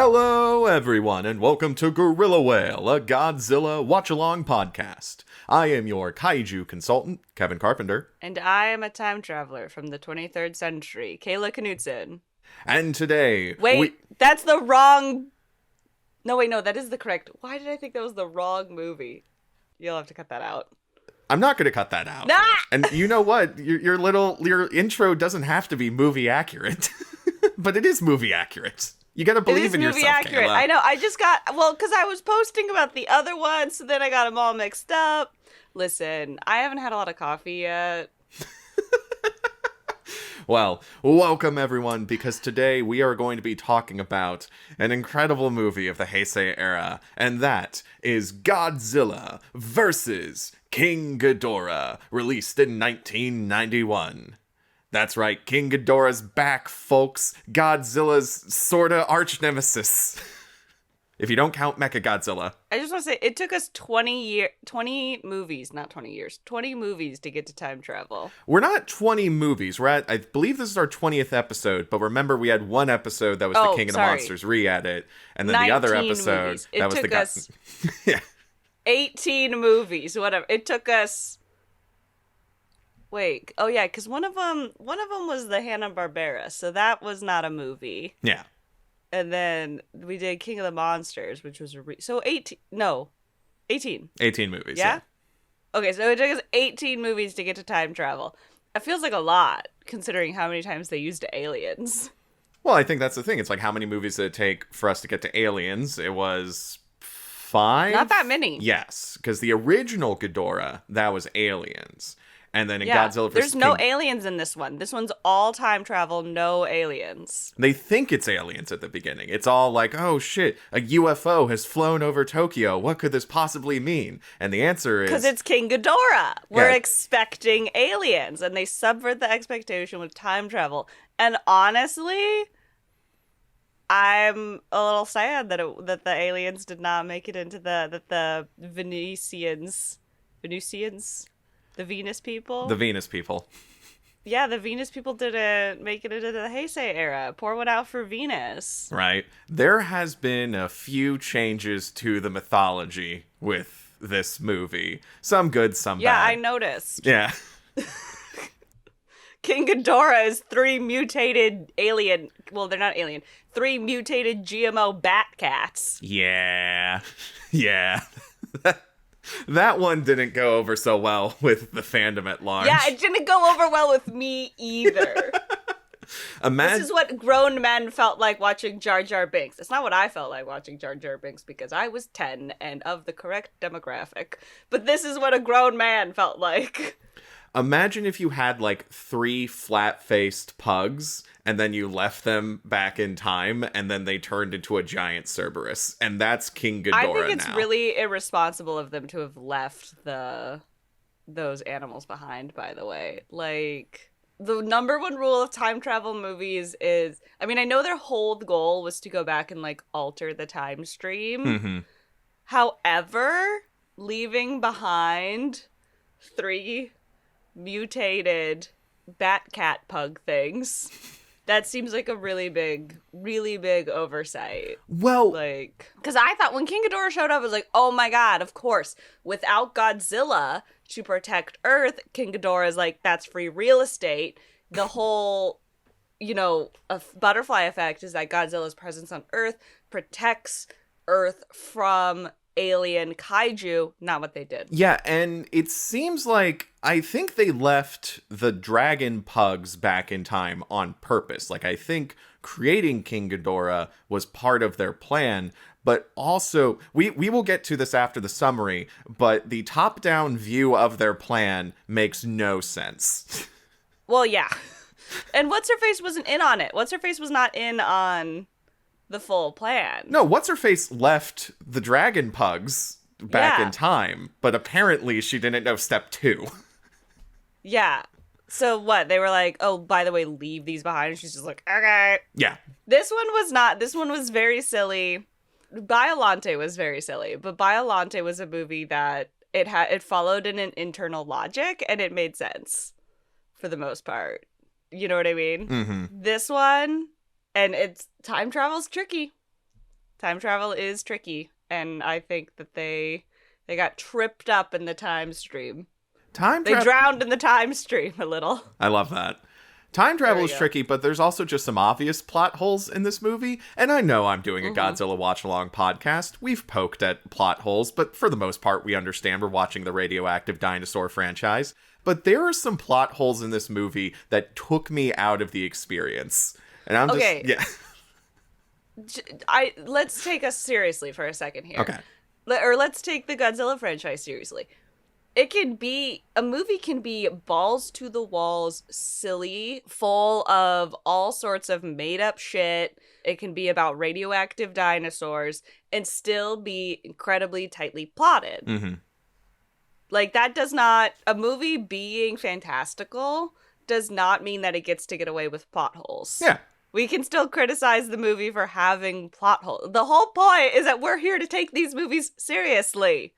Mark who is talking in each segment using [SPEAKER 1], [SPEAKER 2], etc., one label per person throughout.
[SPEAKER 1] Hello, everyone, and welcome to Gorilla Whale, a Godzilla watch-along podcast. I am your kaiju consultant, Kevin Carpenter.
[SPEAKER 2] And I am a time traveler from the 23rd century, Kayla Knutson.
[SPEAKER 1] And today...
[SPEAKER 2] That's the wrong... No, wait, no, that is the correct... Why did I think that was the wrong movie? You'll have to cut that out.
[SPEAKER 1] I'm not going to cut that out.
[SPEAKER 2] Nah!
[SPEAKER 1] And you know what? Your intro doesn't have to be movie accurate. But it is movie accurate. You gotta believe in yourself,
[SPEAKER 2] accurate.
[SPEAKER 1] Kayla.
[SPEAKER 2] I know. I just got... Well, because I was posting about the other one, so then I got them all mixed up. Listen, I haven't had a lot of coffee yet.
[SPEAKER 1] Well, welcome everyone, because today we are going to be talking about an incredible movie of the Heisei era, and that is Godzilla vs. King Ghidorah, released in 1991. That's right, King Ghidorah's back, folks. Godzilla's sorta arch nemesis. If you don't count Mechagodzilla.
[SPEAKER 2] I just want to say, it took us 20 movies to get to time travel.
[SPEAKER 1] We're not 20 movies. We're at, I believe this is our 20th episode, but remember we had one episode that was the King of the Monsters re-edit, and then the other episode
[SPEAKER 2] movies.
[SPEAKER 1] That was the
[SPEAKER 2] us
[SPEAKER 1] yeah.
[SPEAKER 2] 18 movies, whatever. It took us... Wait, oh yeah, because one of them was the Hanna-Barbera, so that was not a movie.
[SPEAKER 1] Yeah.
[SPEAKER 2] And then we did King of the Monsters, which was 18.
[SPEAKER 1] 18 movies,
[SPEAKER 2] yeah? Okay, so it took us 18 movies to get to time travel. It feels like a lot, considering how many times they used aliens.
[SPEAKER 1] Well, I think that's the thing. It's like, how many movies did it take for us to get to aliens? It was 5?
[SPEAKER 2] Not that many.
[SPEAKER 1] Yes, because the original Ghidorah, that was aliens. And then in Godzilla vs.
[SPEAKER 2] There's no aliens in this one. This one's all time travel, no aliens.
[SPEAKER 1] They think it's aliens at the beginning. It's all like, oh shit, a UFO has flown over Tokyo. What could this possibly mean? And the answer is...
[SPEAKER 2] Because it's King Ghidorah. We're expecting aliens. And they subvert the expectation with time travel. And honestly, I'm a little sad that the aliens did not make it into the Venusians... The Venus people?
[SPEAKER 1] The Venus people.
[SPEAKER 2] Yeah, the Venus people didn't make it into the Heisei era. Pour one out for Venus.
[SPEAKER 1] Right. There has been a few changes to the mythology with this movie. Some good, some bad.
[SPEAKER 2] Yeah, I noticed.
[SPEAKER 1] Yeah.
[SPEAKER 2] King Ghidorah is 3 mutated alien... Well, they're not alien. 3 mutated GMO bat cats.
[SPEAKER 1] Yeah. Yeah. That one didn't go over so well with the fandom at large.
[SPEAKER 2] Yeah, it didn't go over well with me either. This is what grown men felt like watching Jar Jar Binks. It's not what I felt like watching Jar Jar Binks because I was 10 and of the correct demographic. But this is what a grown man felt like.
[SPEAKER 1] Imagine if you had like 3 flat-faced pugs and then you left them back in time and then they turned into a giant Cerberus. And that's King Ghidorah now.
[SPEAKER 2] I think it's really irresponsible of them to have left those animals behind, by the way. Like, the number one rule of time travel movies is... I mean, I know their whole goal was to go back and, like, alter the time stream.
[SPEAKER 1] Mm-hmm.
[SPEAKER 2] However, leaving behind 3... mutated bat cat pug things, that seems like a really big oversight.
[SPEAKER 1] Well,
[SPEAKER 2] like, because I thought when King Ghidorah showed up, I was like, oh my god, of course, without Godzilla to protect Earth, King Ghidorah is like, that's free real estate. The whole, butterfly effect is that Godzilla's presence on Earth protects Earth from alien kaiju. Not what they did.
[SPEAKER 1] Yeah, and it seems like I think they left the dragon pugs back in time on purpose. Like, I think creating King Ghidorah was part of their plan, but also we will get to this after the summary, but the top-down view of their plan makes no sense.
[SPEAKER 2] Well, yeah. And What's-Her-Face wasn't in on it. What's-Her-Face was not in on the full plan.
[SPEAKER 1] No, What's-Her-Face left the dragon pugs back in time, but apparently she didn't know step 2.
[SPEAKER 2] Yeah. So what? They were like, oh, by the way, leave these behind. And she's just like, okay.
[SPEAKER 1] Yeah.
[SPEAKER 2] This one was not. This one was very silly. Biollante was very silly, but Biollante was a movie that it followed an internal logic and it made sense for the most part. You know what I mean?
[SPEAKER 1] Mm-hmm.
[SPEAKER 2] This one, and it's time travel's tricky. Time travel is tricky, and I think that they got tripped up in the time stream. They drowned in the time stream a little.
[SPEAKER 1] I love that. Time travel is tricky, but there's also just some obvious plot holes in this movie. And I know I'm doing a Godzilla watch-along podcast. We've poked at plot holes, but for the most part, we understand we're watching the radioactive dinosaur franchise. But there are some plot holes in this movie that took me out of the experience. And I'm
[SPEAKER 2] let's take us seriously for a second here.
[SPEAKER 1] Okay.
[SPEAKER 2] Or let's take the Godzilla franchise seriously. A movie can be balls to the walls, silly, full of all sorts of made up shit. It can be about radioactive dinosaurs and still be incredibly tightly plotted.
[SPEAKER 1] Mm-hmm.
[SPEAKER 2] Like, a movie being fantastical does not mean that it gets to get away with plot holes.
[SPEAKER 1] Yeah.
[SPEAKER 2] We can still criticize the movie for having plot holes. The whole point is that we're here to take these movies seriously.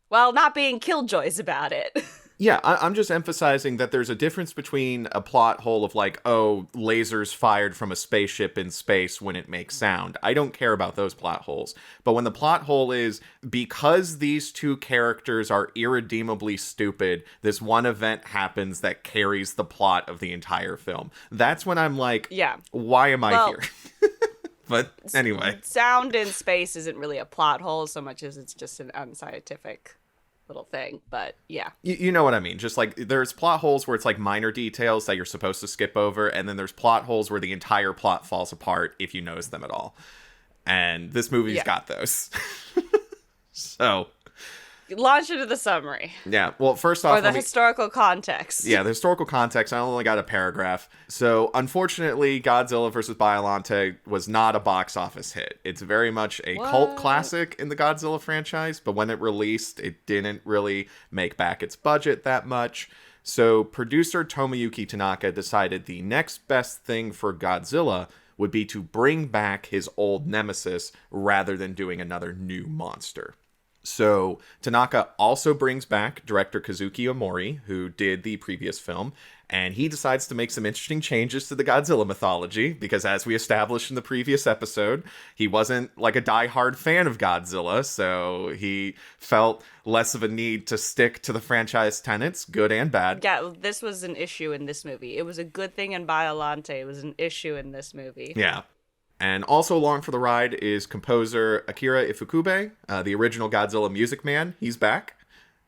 [SPEAKER 2] While not being killjoys about it.
[SPEAKER 1] Yeah, I'm just emphasizing that there's a difference between a plot hole of like, oh, lasers fired from a spaceship in space when it makes sound. I don't care about those plot holes. But when the plot hole is, because these two characters are irredeemably stupid, this one event happens that carries the plot of the entire film. That's when I'm like, why am I here? But anyway.
[SPEAKER 2] Sound in space isn't really a plot hole so much as it's just an unscientific little thing, but yeah.
[SPEAKER 1] You know what I mean? Just like there's plot holes where it's like minor details that you're supposed to skip over, and then there's plot holes where the entire plot falls apart if you notice them at all. And this movie's got those. So
[SPEAKER 2] launch into the summary.
[SPEAKER 1] Yeah, well, first off...
[SPEAKER 2] Or the historical context.
[SPEAKER 1] Yeah, the historical context. I only got a paragraph. So, unfortunately, Godzilla vs. Biollante was not a box office hit. It's very much a cult classic in the Godzilla franchise, but when it released, it didn't really make back its budget that much. So, producer Tomoyuki Tanaka decided the next best thing for Godzilla would be to bring back his old nemesis rather than doing another new monster. So Tanaka also brings back director Kazuki Omori, who did the previous film, and he decides to make some interesting changes to the Godzilla mythology, because as we established in the previous episode, he wasn't like a diehard fan of Godzilla, so he felt less of a need to stick to the franchise tenets, good and bad.
[SPEAKER 2] Yeah, this was an issue in this movie. It was a good thing in Biollante. It was an issue in this movie.
[SPEAKER 1] Yeah. And also along for the ride is composer Akira Ifukube, the original Godzilla music man. He's back,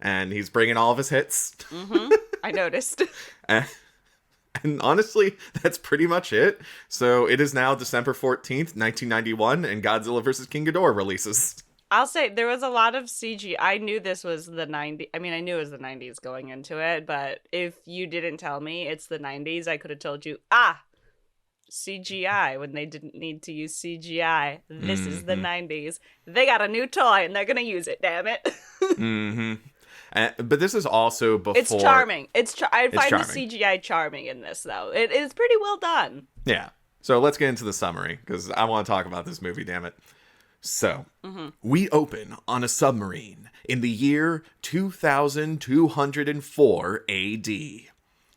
[SPEAKER 1] and he's bringing all of his hits.
[SPEAKER 2] Mm-hmm. I noticed.
[SPEAKER 1] and honestly, that's pretty much it. So it is now December 14th, 1991, and Godzilla vs. King Ghidorah releases.
[SPEAKER 2] I'll say there was a lot of CG. I knew this was the 90s. I mean, I knew it was the 90s going into it, but if you didn't tell me it's the 90s, I could have told you, CGI when they didn't need to use CGI. This is the 90s. They got a new toy and they're gonna use it, damn it.
[SPEAKER 1] But this is also before...
[SPEAKER 2] It's charming. I find the CGI charming in this, though. It is pretty well done.
[SPEAKER 1] Yeah. So let's get into the summary, because I want to talk about this movie, damn it. So, we open on a submarine in the year 2204 AD.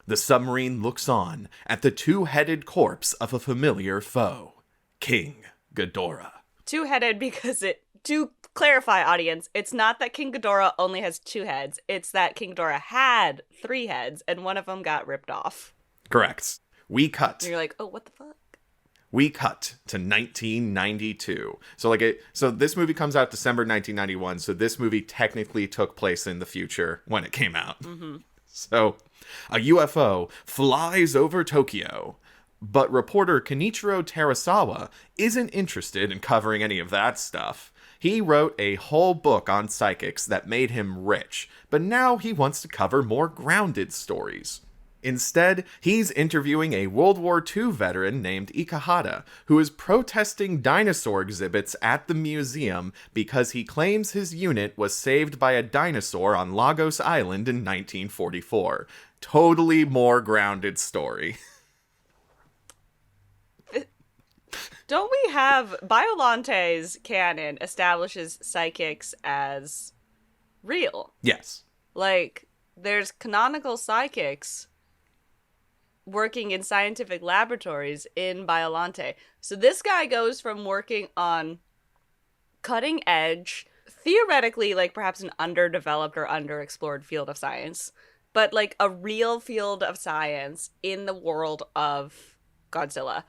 [SPEAKER 1] The submarine looks on at the two-headed corpse of a familiar foe, King Ghidorah.
[SPEAKER 2] Two-headed because to clarify, audience, it's not that King Ghidorah only has two heads. It's that King Ghidorah had three heads, and one of them got ripped off.
[SPEAKER 1] Correct. We cut.
[SPEAKER 2] And you're like, oh, what the fuck?
[SPEAKER 1] We cut to 1992. So this movie comes out December 1991, so this movie technically took place in the future when it came out. Mm-hmm. So, a UFO flies over Tokyo, but reporter Kenichiro Terasawa isn't interested in covering any of that stuff. He wrote a whole book on psychics that made him rich, but now he wants to cover more grounded stories. Instead, he's interviewing a World War II veteran named Ikehata, who is protesting dinosaur exhibits at the museum because he claims his unit was saved by a dinosaur on Lagos Island in 1944. Totally more grounded story.
[SPEAKER 2] Don't we have... Biolante's canon establishes psychics as real.
[SPEAKER 1] Yes.
[SPEAKER 2] Like, there's canonical psychics working in scientific laboratories in Biollante. So this guy goes from working on cutting edge, theoretically, like perhaps an underdeveloped or underexplored field of science, but like a real field of science in the world of Godzilla,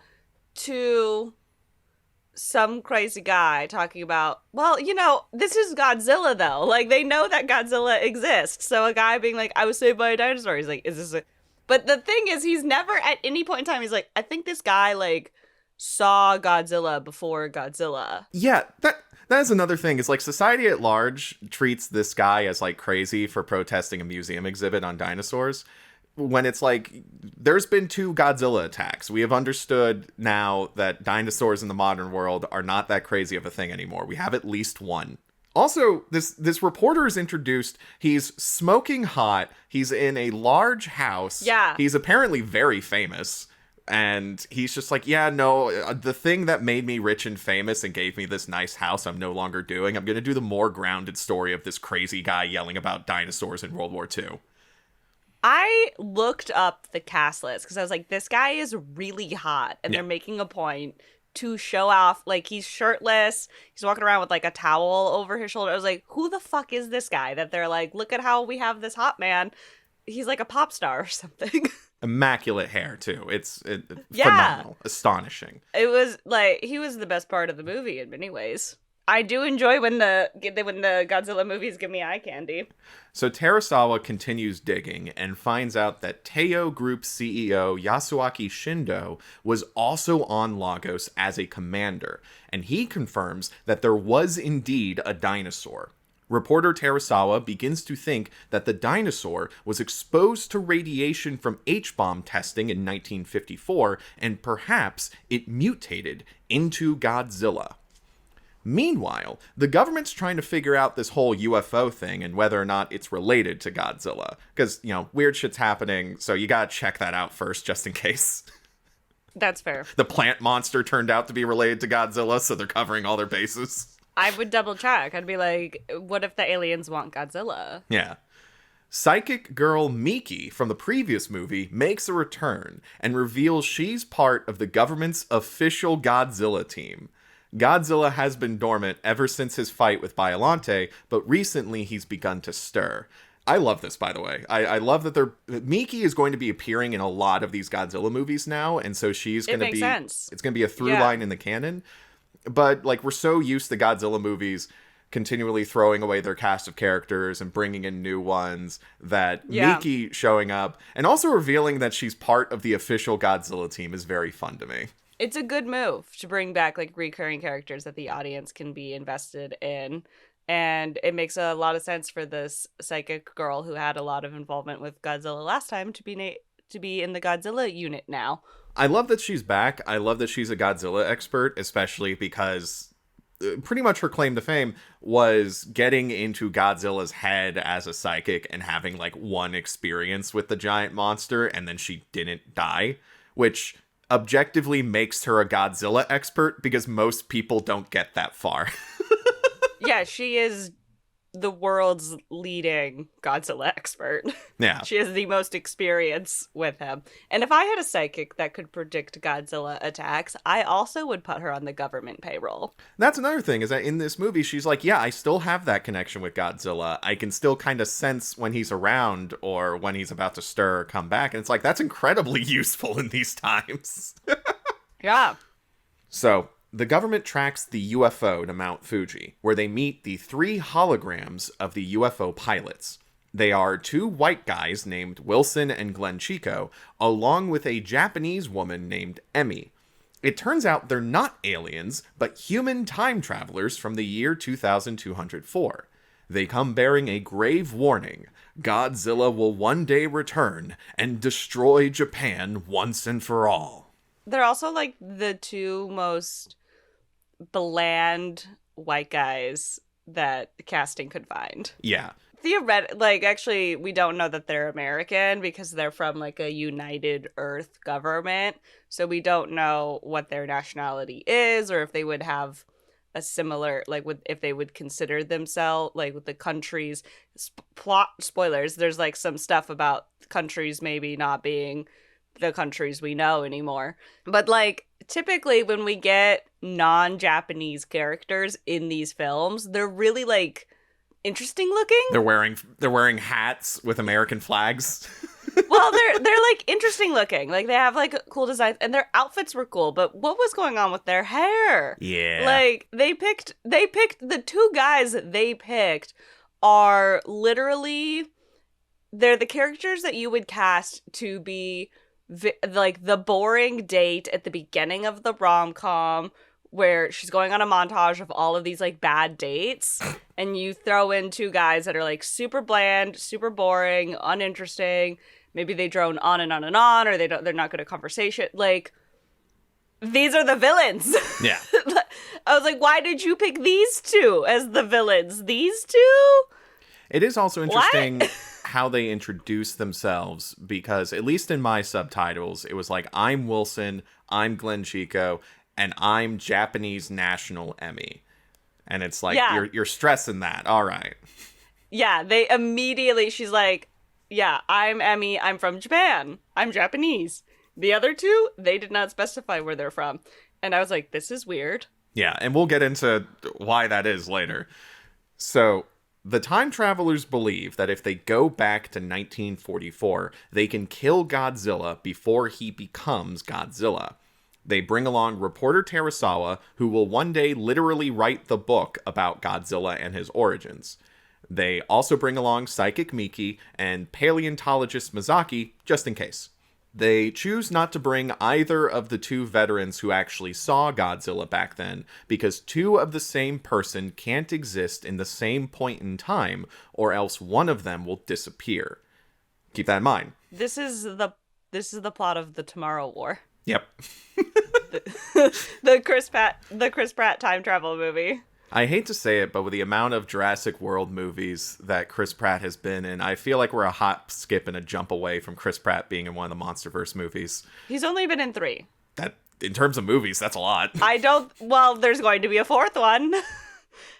[SPEAKER 2] to some crazy guy talking about, well, this is Godzilla though. Like, they know that Godzilla exists. So a guy being like, I was saved by a dinosaur. He's like, is this a... But the thing is, he's never at any point in time, he's like, I think this guy, like, saw Godzilla before Godzilla.
[SPEAKER 1] Yeah, that is another thing, is like society at large treats this guy as like crazy for protesting a museum exhibit on dinosaurs, when it's like, there's been 2 Godzilla attacks. We have understood now that dinosaurs in the modern world are not that crazy of a thing anymore. We have at least one. Also, this reporter is introduced. He's smoking hot. He's in a large house.
[SPEAKER 2] Yeah.
[SPEAKER 1] He's apparently very famous. And he's just like, yeah, no, the thing that made me rich and famous and gave me this nice house, I'm no longer doing. I'm going to do the more grounded story of this crazy guy yelling about dinosaurs in World War II.
[SPEAKER 2] I looked up the cast list because I was like, this guy is really hot. And they're making a point to show off, like, he's shirtless. He's walking around with, like, a towel over his shoulder. I was like, who the fuck is this guy? That they're like, look at how we have this hot man. He's like a pop star or something.
[SPEAKER 1] Immaculate hair, too. It's phenomenal. Astonishing.
[SPEAKER 2] It was, like, he was the best part of the movie in many ways. I do enjoy when the Godzilla movies give me eye candy.
[SPEAKER 1] So Terasawa continues digging and finds out that Toho Group CEO Yasuaki Shindo was also on Lagos as a commander, and he confirms that there was indeed a dinosaur. Reporter Terasawa begins to think that the dinosaur was exposed to radiation from H-bomb testing in 1954, and perhaps it mutated into Godzilla. Meanwhile, the government's trying to figure out this whole UFO thing and whether or not it's related to Godzilla. Because, weird shit's happening, so you gotta check that out first, just in case.
[SPEAKER 2] That's fair.
[SPEAKER 1] The plant monster turned out to be related to Godzilla, so they're covering all their bases.
[SPEAKER 2] I would double check. I'd be like, what if the aliens want Godzilla?
[SPEAKER 1] Yeah. Psychic girl Miki from the previous movie makes a return and reveals she's part of the government's official Godzilla team. Godzilla has been dormant ever since his fight with Biollante, but recently he's begun to stir. I love this, by the way. I love that Miki is going to be appearing in a lot of these Godzilla movies now, and so she's going to be...
[SPEAKER 2] sense.
[SPEAKER 1] It's going to be a through line in the canon. But, like, we're so used to Godzilla movies continually throwing away their cast of characters and bringing in new ones, that Miki showing up and also revealing that she's part of the official Godzilla team is very fun to me.
[SPEAKER 2] It's a good move to bring back, like, recurring characters that the audience can be invested in. And it makes a lot of sense for this psychic girl who had a lot of involvement with Godzilla last time to be in the Godzilla unit now.
[SPEAKER 1] I love that she's back. I love that she's a Godzilla expert, especially because pretty much her claim to fame was getting into Godzilla's head as a psychic and having, like, one experience with the giant monster, and then she didn't die, which objectively makes her a Godzilla expert because most people don't get that far.
[SPEAKER 2] Yeah, she is the world's leading Godzilla expert.
[SPEAKER 1] Yeah.
[SPEAKER 2] She has the most experience with him. And if I had a psychic that could predict Godzilla attacks, I also would put her on the government payroll.
[SPEAKER 1] That's another thing, is that in this movie, she's like, yeah, I still have that connection with Godzilla. I can still kind of sense when he's around or when he's about to stir or come back. And it's like, that's incredibly useful in these times.
[SPEAKER 2] Yeah.
[SPEAKER 1] So the government tracks the UFO to Mount Fuji, where they meet the 3 holograms of the UFO pilots. They are 2 white guys named Wilson and Glenn Chico, along with a Japanese woman named Emmy. It turns out they're not aliens, but human time travelers from the year 2204. They come bearing a grave warning: Godzilla will one day return and destroy Japan once and for all.
[SPEAKER 2] They're also, like, the 2 most bland white guys that casting could find.
[SPEAKER 1] Yeah.
[SPEAKER 2] Actually, we don't know that they're American because they're from, like, a United Earth government. So we don't know what their nationality is, or if they would have a similar, like, if they would consider themselves, like, with the countries. Plot spoilers, there's, like, some stuff about countries maybe not being the countries we know anymore. But, like, typically when we get non-Japanese characters in these films, they're really like interesting looking.
[SPEAKER 1] They're wearing hats with American flags.
[SPEAKER 2] Well, they're like interesting looking. Like they have like cool designs and their outfits were cool, but what was going on with their hair?
[SPEAKER 1] Yeah.
[SPEAKER 2] Like they picked the two guys they picked are literally they're the characters that you would cast to be like the boring date at the beginning of the rom-com where she's going on a montage of all of these like bad dates and you throw in two guys that are like super bland, super boring, uninteresting. Maybe they drone on and on and on, or they're not good at conversation. Like, these are the villains.
[SPEAKER 1] Yeah.
[SPEAKER 2] I was like, why did you pick these two as the villains? These two?
[SPEAKER 1] It is also interesting how they introduce themselves, because at least in my subtitles, it was like, I'm Wilson, I'm Glenn Chico, and I'm Japanese National Emmy. And it's like, you're stressing that. All right.
[SPEAKER 2] Yeah, they immediately, she's like, yeah, I'm Emmy, I'm from Japan. I'm Japanese. The other two, they did not specify where they're from. And I was like, this is weird.
[SPEAKER 1] Yeah, and we'll get into why that is later. So, the time travelers believe that if they go back to 1944, they can kill Godzilla before he becomes Godzilla. They bring along reporter Terasawa, who will one day literally write the book about Godzilla and his origins. They also bring along Psychic Miki and paleontologist Mizaki, just in case. They choose not to bring either of the two veterans who actually saw Godzilla back then, because two of the same person can't exist in the same point in time, or else one of them will disappear. Keep that in mind.
[SPEAKER 2] This is the plot of the Tomorrow War.
[SPEAKER 1] Yep.
[SPEAKER 2] the Chris Pratt time travel movie.
[SPEAKER 1] I hate to say it, but with the amount of Jurassic World movies that Chris Pratt has been in, I feel like we're a hop, skip, and a jump away from Chris Pratt being in one of the MonsterVerse movies.
[SPEAKER 2] He's only been in 3.
[SPEAKER 1] That, in terms of movies, that's a lot.
[SPEAKER 2] There's going to be a 4th one.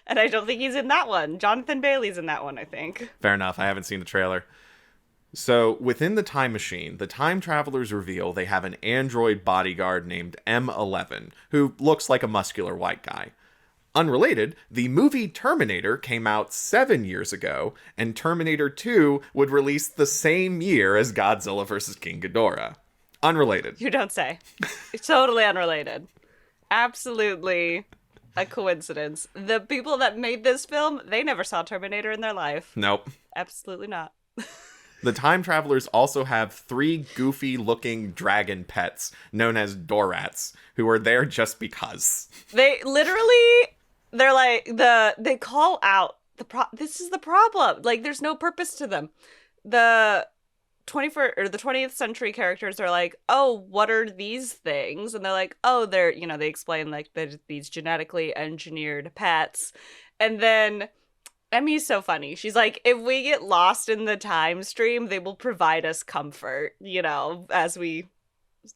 [SPEAKER 2] And I don't think he's in that one. Jonathan Bailey's in that one, I think.
[SPEAKER 1] Fair enough. I haven't seen the trailer. So, within the time machine, the time travelers reveal they have an android bodyguard named M11, who looks like a muscular white guy. Unrelated, the movie Terminator came out 7 years ago, and Terminator 2 would release the same year as Godzilla vs. King Ghidorah. Unrelated.
[SPEAKER 2] You don't say. It's totally unrelated. Absolutely a coincidence. The people that made this film, they never saw Terminator in their life.
[SPEAKER 1] Nope.
[SPEAKER 2] Absolutely not.
[SPEAKER 1] The time travelers also have 3 goofy-looking dragon pets known as Dorats, who are there just because.
[SPEAKER 2] They literally... They're like, they call out this is the problem. Like, there's no purpose to them. The 21st or the 20th century characters are like, oh, what are these things? And they're like, oh, they're, they explain like these genetically engineered pets. And then Emmy's so funny. She's like, if we get lost in the time stream, they will provide us comfort, as we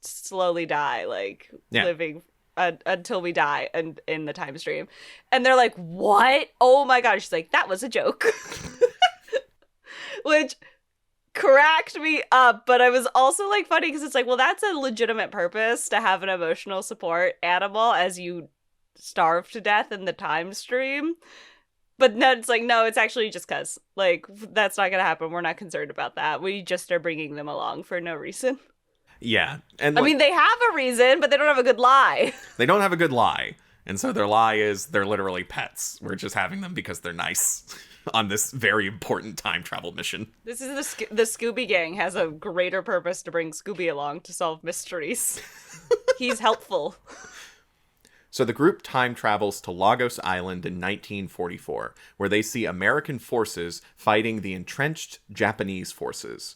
[SPEAKER 2] slowly die, living until we die and in the time stream. And they're like, what? Oh my god. She's like, that was a joke. Which cracked me up, but I was also like funny because it's like, well, that's a legitimate purpose to have an emotional support animal as you starve to death in the time stream. But no, it's like, no, it's actually just because, like, that's not gonna happen. We're not concerned about that. We just are bringing them along for no reason.
[SPEAKER 1] Yeah. And
[SPEAKER 2] I mean, they have a reason, but they don't have a good lie.
[SPEAKER 1] They don't have a good lie. And so their lie is they're literally pets. We're just having them because they're nice on this very important time travel mission.
[SPEAKER 2] This is the Scooby Gang has a greater purpose to bring Scooby along to solve mysteries. He's helpful.
[SPEAKER 1] So the group time travels to Lagos Island in 1944, where they see American forces fighting the entrenched Japanese forces.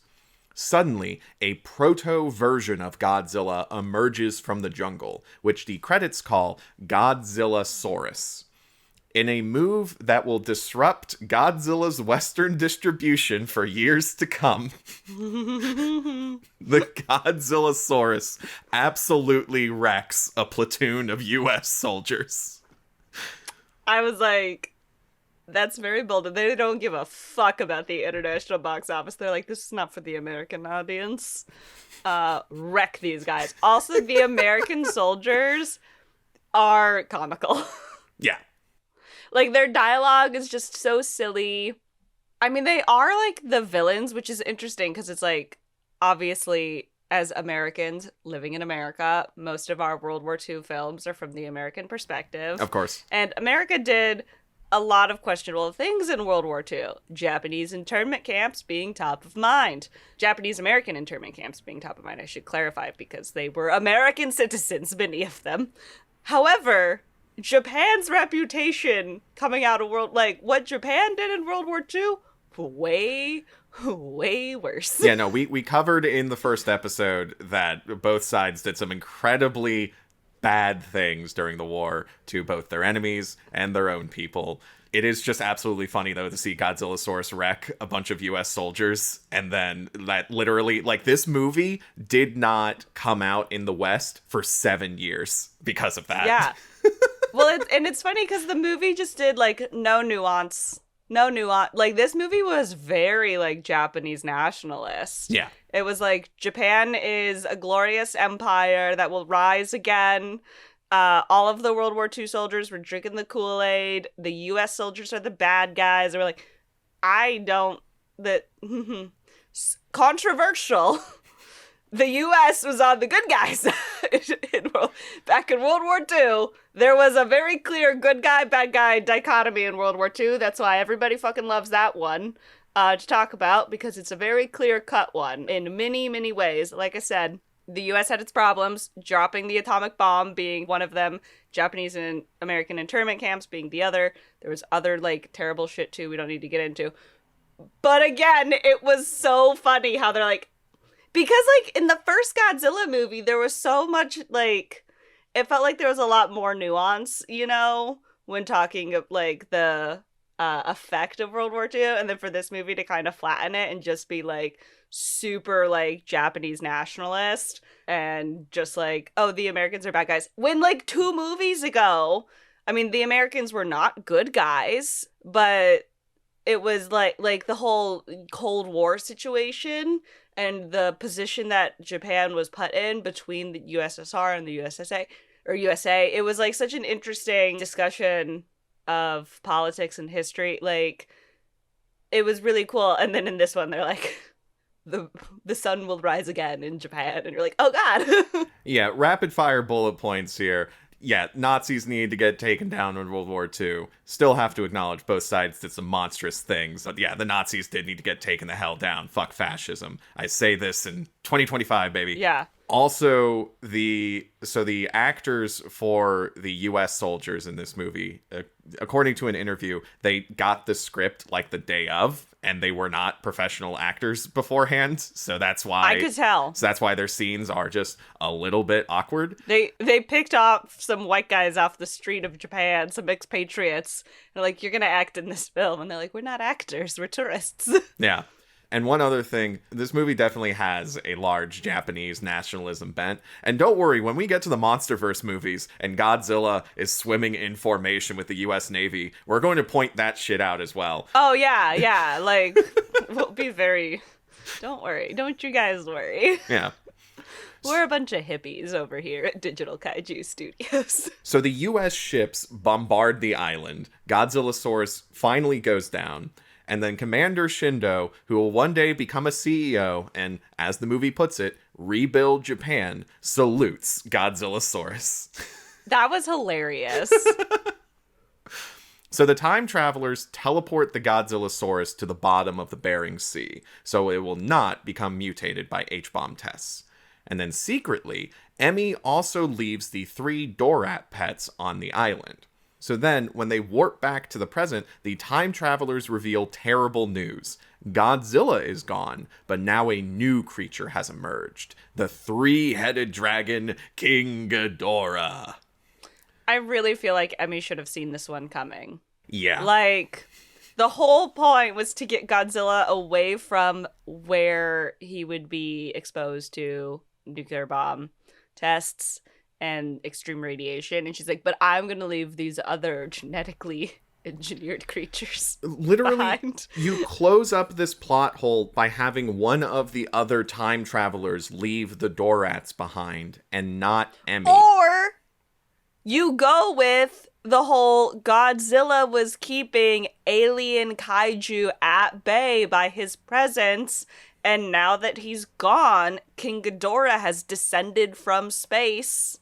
[SPEAKER 1] Suddenly, a proto-version of Godzilla emerges from the jungle, which the credits call Godzillasaurus. In a move that will disrupt Godzilla's Western distribution for years to come, the Godzillasaurus absolutely wrecks a platoon of U.S. soldiers.
[SPEAKER 2] I was like, That's very bold. They don't give a fuck about the international box office. They're like, this is not for the American audience. Wreck these guys. Also, the American soldiers are comical.
[SPEAKER 1] Yeah.
[SPEAKER 2] Like, their dialogue is just so silly. I mean, they are, like, the villains, which is interesting because it's, like, obviously, as Americans living in America, most of our World War II films are from the American perspective.
[SPEAKER 1] Of course.
[SPEAKER 2] And America did a lot of questionable things in World War II. Japanese internment camps being top of mind. Japanese American internment camps being top of mind, I should clarify, because they were American citizens, many of them. However, Japan's reputation coming out of what Japan did in World War II, way worse.
[SPEAKER 1] Yeah, no, we covered in the first episode that both sides did some incredibly bad things during the war to both their enemies and their own people. It is just absolutely funny, though, to see Godzillasaurus wreck a bunch of US soldiers, and then that literally, like, this movie did not come out in the West for 7 years because of that.
[SPEAKER 2] Yeah. Well, it's funny because the movie just did, like, no nuance. Like, this movie was very, like, Japanese nationalist.
[SPEAKER 1] Yeah.
[SPEAKER 2] It was like, Japan is a glorious empire that will rise again. All of the World War II soldiers were drinking the Kool-Aid. The US soldiers are the bad guys. They were like, controversial. The US was on the good guys. Back in World War II, there was a very clear good guy, bad guy dichotomy in World War II. That's why everybody fucking loves that one to talk about, because it's a very clear-cut one in many, many ways. Like I said, the US had its problems, dropping the atomic bomb being one of them, Japanese and American internment camps being the other. There was other, like, terrible shit, too, we don't need to get into. But again, it was so funny how they're like, because, like, in the first Godzilla movie, there was so much, like, it felt like there was a lot more nuance, you know, when talking of, like, the effect of World War II. And then for this movie to kind of flatten it and just be, like, super, like, Japanese nationalist and just, like, oh, the Americans are bad guys. When, like, 2 movies ago, I mean, the Americans were not good guys, but it was, like the whole Cold War situation and the position that Japan was put in between the USSR and the USA. It was, like, such an interesting discussion of politics and history. Like, it was really cool. And then in this one, they're like, the sun will rise again in Japan. And you're like, oh, God.
[SPEAKER 1] Yeah, rapid fire bullet points here. Yeah, Nazis need to get taken down in World War II. Still have to acknowledge both sides did some monstrous things. But yeah, the Nazis did need to get taken the hell down. Fuck fascism. I say this in 2025, baby.
[SPEAKER 2] Yeah.
[SPEAKER 1] Also, the actors for the US soldiers in this movie, according to an interview, they got the script like the day of, and they were not professional actors beforehand, so that's why
[SPEAKER 2] I could tell.
[SPEAKER 1] So that's why their scenes are just a little bit awkward.
[SPEAKER 2] They picked off some white guys off the street of Japan, some expatriates. They're like, you're gonna act in this film, and they're like, we're not actors, we're tourists.
[SPEAKER 1] Yeah. And one other thing, this movie definitely has a large Japanese nationalism bent. And don't worry, when we get to the MonsterVerse movies and Godzilla is swimming in formation with the US Navy, we're going to point that shit out as well.
[SPEAKER 2] Oh, yeah. Like, we'll be very... Don't worry. Don't you guys worry.
[SPEAKER 1] Yeah.
[SPEAKER 2] We're a bunch of hippies over here at Digital Kaiju Studios.
[SPEAKER 1] So the US ships bombard the island. Godzillasaurus finally goes down. And then Commander Shindo, who will one day become a CEO and, as the movie puts it, rebuild Japan, salutes Godzillasaurus.
[SPEAKER 2] That was hilarious.
[SPEAKER 1] So the time travelers teleport the Godzillasaurus to the bottom of the Bering Sea, so it will not become mutated by H-bomb tests. And then secretly, Emmy also leaves the 3 Dorat pets on the island. So then, when they warp back to the present, the time travelers reveal terrible news. Godzilla is gone, but now a new creature has emerged. The 3-headed dragon, King Ghidorah.
[SPEAKER 2] I really feel like Emmy should have seen this one coming.
[SPEAKER 1] Yeah.
[SPEAKER 2] Like, the whole point was to get Godzilla away from where he would be exposed to nuclear bomb tests and extreme radiation. And she's like, but I'm going to leave these other genetically engineered creatures.
[SPEAKER 1] Literally,
[SPEAKER 2] behind.
[SPEAKER 1] you close up this plot hole by having one of the other time travelers leave the Dorats behind and not Emmy.
[SPEAKER 2] Or you go with the whole Godzilla was keeping alien kaiju at bay by his presence, and now that he's gone, King Ghidorah has descended from space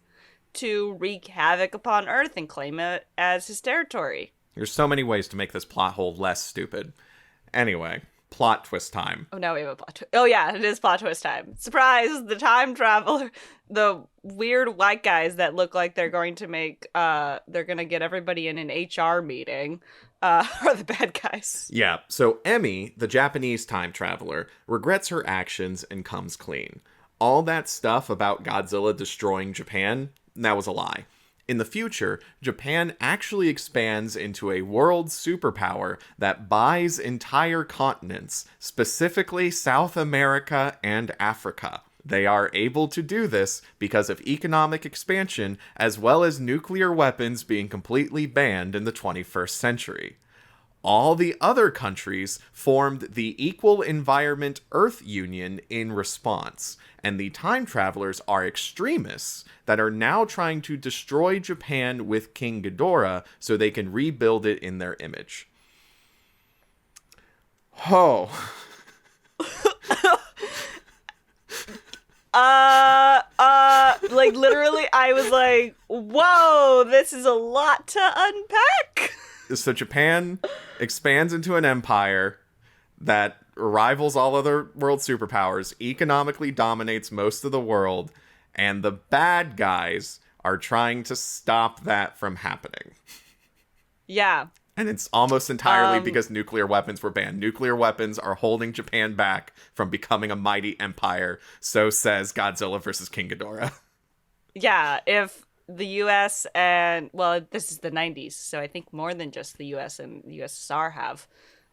[SPEAKER 2] to wreak havoc upon Earth and claim it as his territory.
[SPEAKER 1] There's so many ways to make this plot hole less stupid. Anyway, plot twist time.
[SPEAKER 2] Oh, now we have a plot twist. Oh, yeah, it is plot twist time. Surprise! The time traveler, the weird white guys that look like they're going to they're going to get everybody in an HR meeting, are the bad guys.
[SPEAKER 1] Yeah, so Emmy, the Japanese time traveler, regrets her actions and comes clean. All that stuff about Godzilla destroying Japan, that was a lie. In the future, Japan actually expands into a world superpower that buys entire continents, specifically South America and Africa. They are able to do this because of economic expansion as well as nuclear weapons being completely banned in the 21st century. All the other countries formed the Equal Environment Earth Union in response, and the time travelers are extremists that are now trying to destroy Japan with King Ghidorah so they can rebuild it in their image. Oh.
[SPEAKER 2] Like literally I was like, whoa, this is a lot to unpack.
[SPEAKER 1] So Japan expands into an empire that rivals all other world superpowers, economically dominates most of the world, and the bad guys are trying to stop that from happening.
[SPEAKER 2] Yeah.
[SPEAKER 1] And it's almost entirely because nuclear weapons were banned. Nuclear weapons are holding Japan back from becoming a mighty empire, so says Godzilla versus King Ghidorah.
[SPEAKER 2] Yeah, if the US and, well, this is the 90s, so I think more than just the US and the USSR have.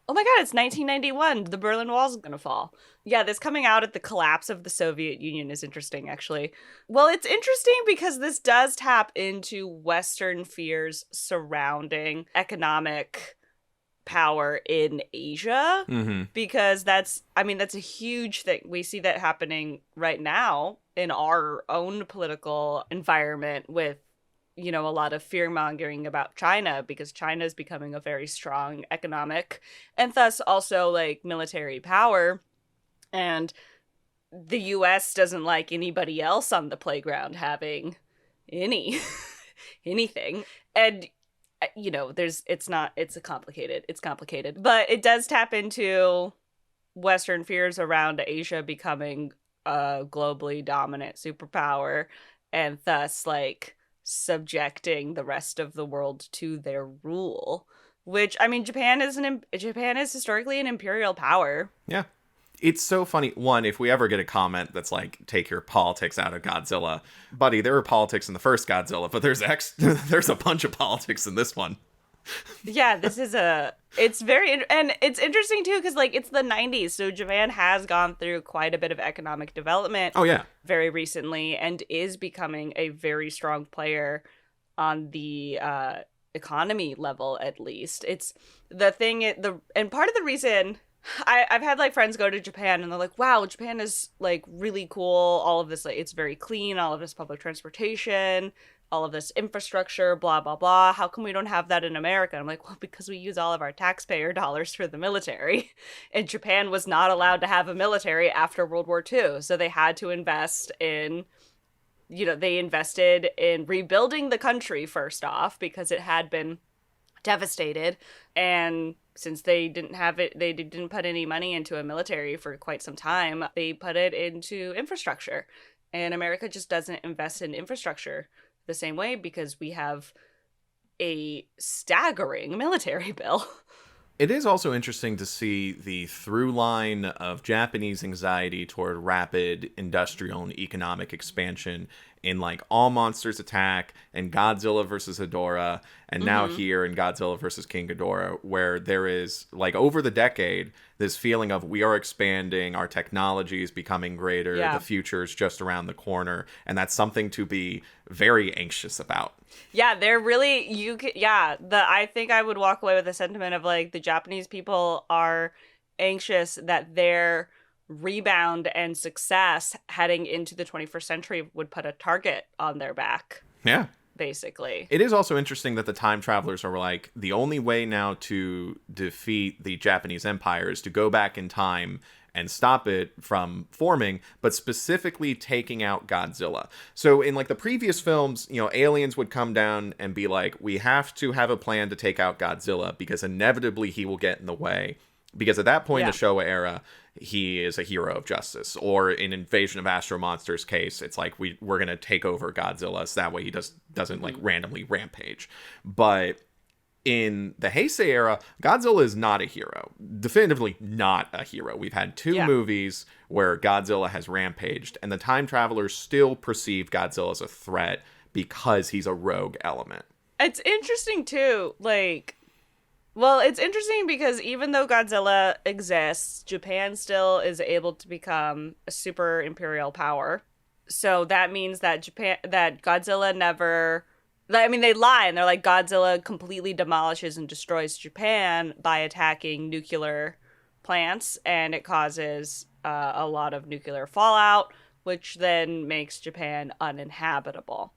[SPEAKER 2] Oh my god, it's 1991. The Berlin Wall's gonna fall. Yeah, this coming out at the collapse of the Soviet Union is interesting, actually. Well, it's interesting because this does tap into Western fears surrounding economic power in Asia.
[SPEAKER 1] Mm-hmm.
[SPEAKER 2] Because that's a huge thing. We see that happening right now in our own political environment with, a lot of fear-mongering about China, because China is becoming a very strong economic and thus also like military power, and the US doesn't like anybody else on the playground having anything. And it's complicated, but it does tap into Western fears around Asia becoming a globally dominant superpower and thus like subjecting the rest of the world to their rule, which Japan is historically an imperial power.
[SPEAKER 1] Yeah. It's so funny. One, if we ever get a comment that's like, take your politics out of Godzilla, buddy, there were politics in the first Godzilla, but there's a bunch of politics in this one.
[SPEAKER 2] Yeah, it's very, and it's interesting too, because like it's the 90s, so Japan has gone through quite a bit of economic development.
[SPEAKER 1] Oh yeah,
[SPEAKER 2] very recently, and is becoming a very strong player on the economy level, at least. It's the thing, and part of the reason I've had like friends go to Japan and they're like, wow, Japan is like really cool, all of this, like it's very clean, all of this public transportation, all of this infrastructure, blah, blah, blah. How come we don't have that in America? I'm like, well, because we use all of our taxpayer dollars for the military. And Japan was not allowed to have a military after World War II. So they had to invest in, they invested in rebuilding the country first off, because it had been devastated. And since they didn't have it, they didn't put any money into a military for quite some time, they put it into infrastructure. And America just doesn't invest in infrastructure the same way because we have a staggering military bill.
[SPEAKER 1] It is also interesting to see the through line of Japanese anxiety toward rapid industrial and economic expansion in like All Monsters Attack and Godzilla versus Ghidorah, and now here in Godzilla versus King Ghidorah, where there is like over the decade this feeling of we are expanding, our technology is becoming greater, the future is just around the corner, and that's something to be very anxious about.
[SPEAKER 2] Yeah, they're really I think I would walk away with a sentiment of like the Japanese people are anxious that their rebound and success heading into the 21st century would put a target on their back.
[SPEAKER 1] Yeah.
[SPEAKER 2] Basically.
[SPEAKER 1] It is also interesting that the time travelers are like, the only way now to defeat the Japanese Empire is to go back in time and stop it from forming, but specifically taking out Godzilla. So in like the previous films, you know, aliens would come down and be like, we have to have a plan to take out Godzilla because inevitably he will get in the way. Because at that point in the Showa era, he is a hero of justice. Or in Invasion of Astro Monsters case, it's like we're going to take over Godzilla so that way he doesn't like randomly rampage. But in the Heisei era, Godzilla is not a hero. Definitively not a hero. We've had two movies where Godzilla has rampaged, and the time travelers still perceive Godzilla as a threat because he's a rogue element.
[SPEAKER 2] It's interesting, too, like... Well, it's interesting because even though Godzilla exists, Japan still is able to become a super imperial power. So that means that Godzilla never... I mean, they lie, and they're like, Godzilla completely demolishes and destroys Japan by attacking nuclear plants, and it causes a lot of nuclear fallout, which then makes Japan uninhabitable.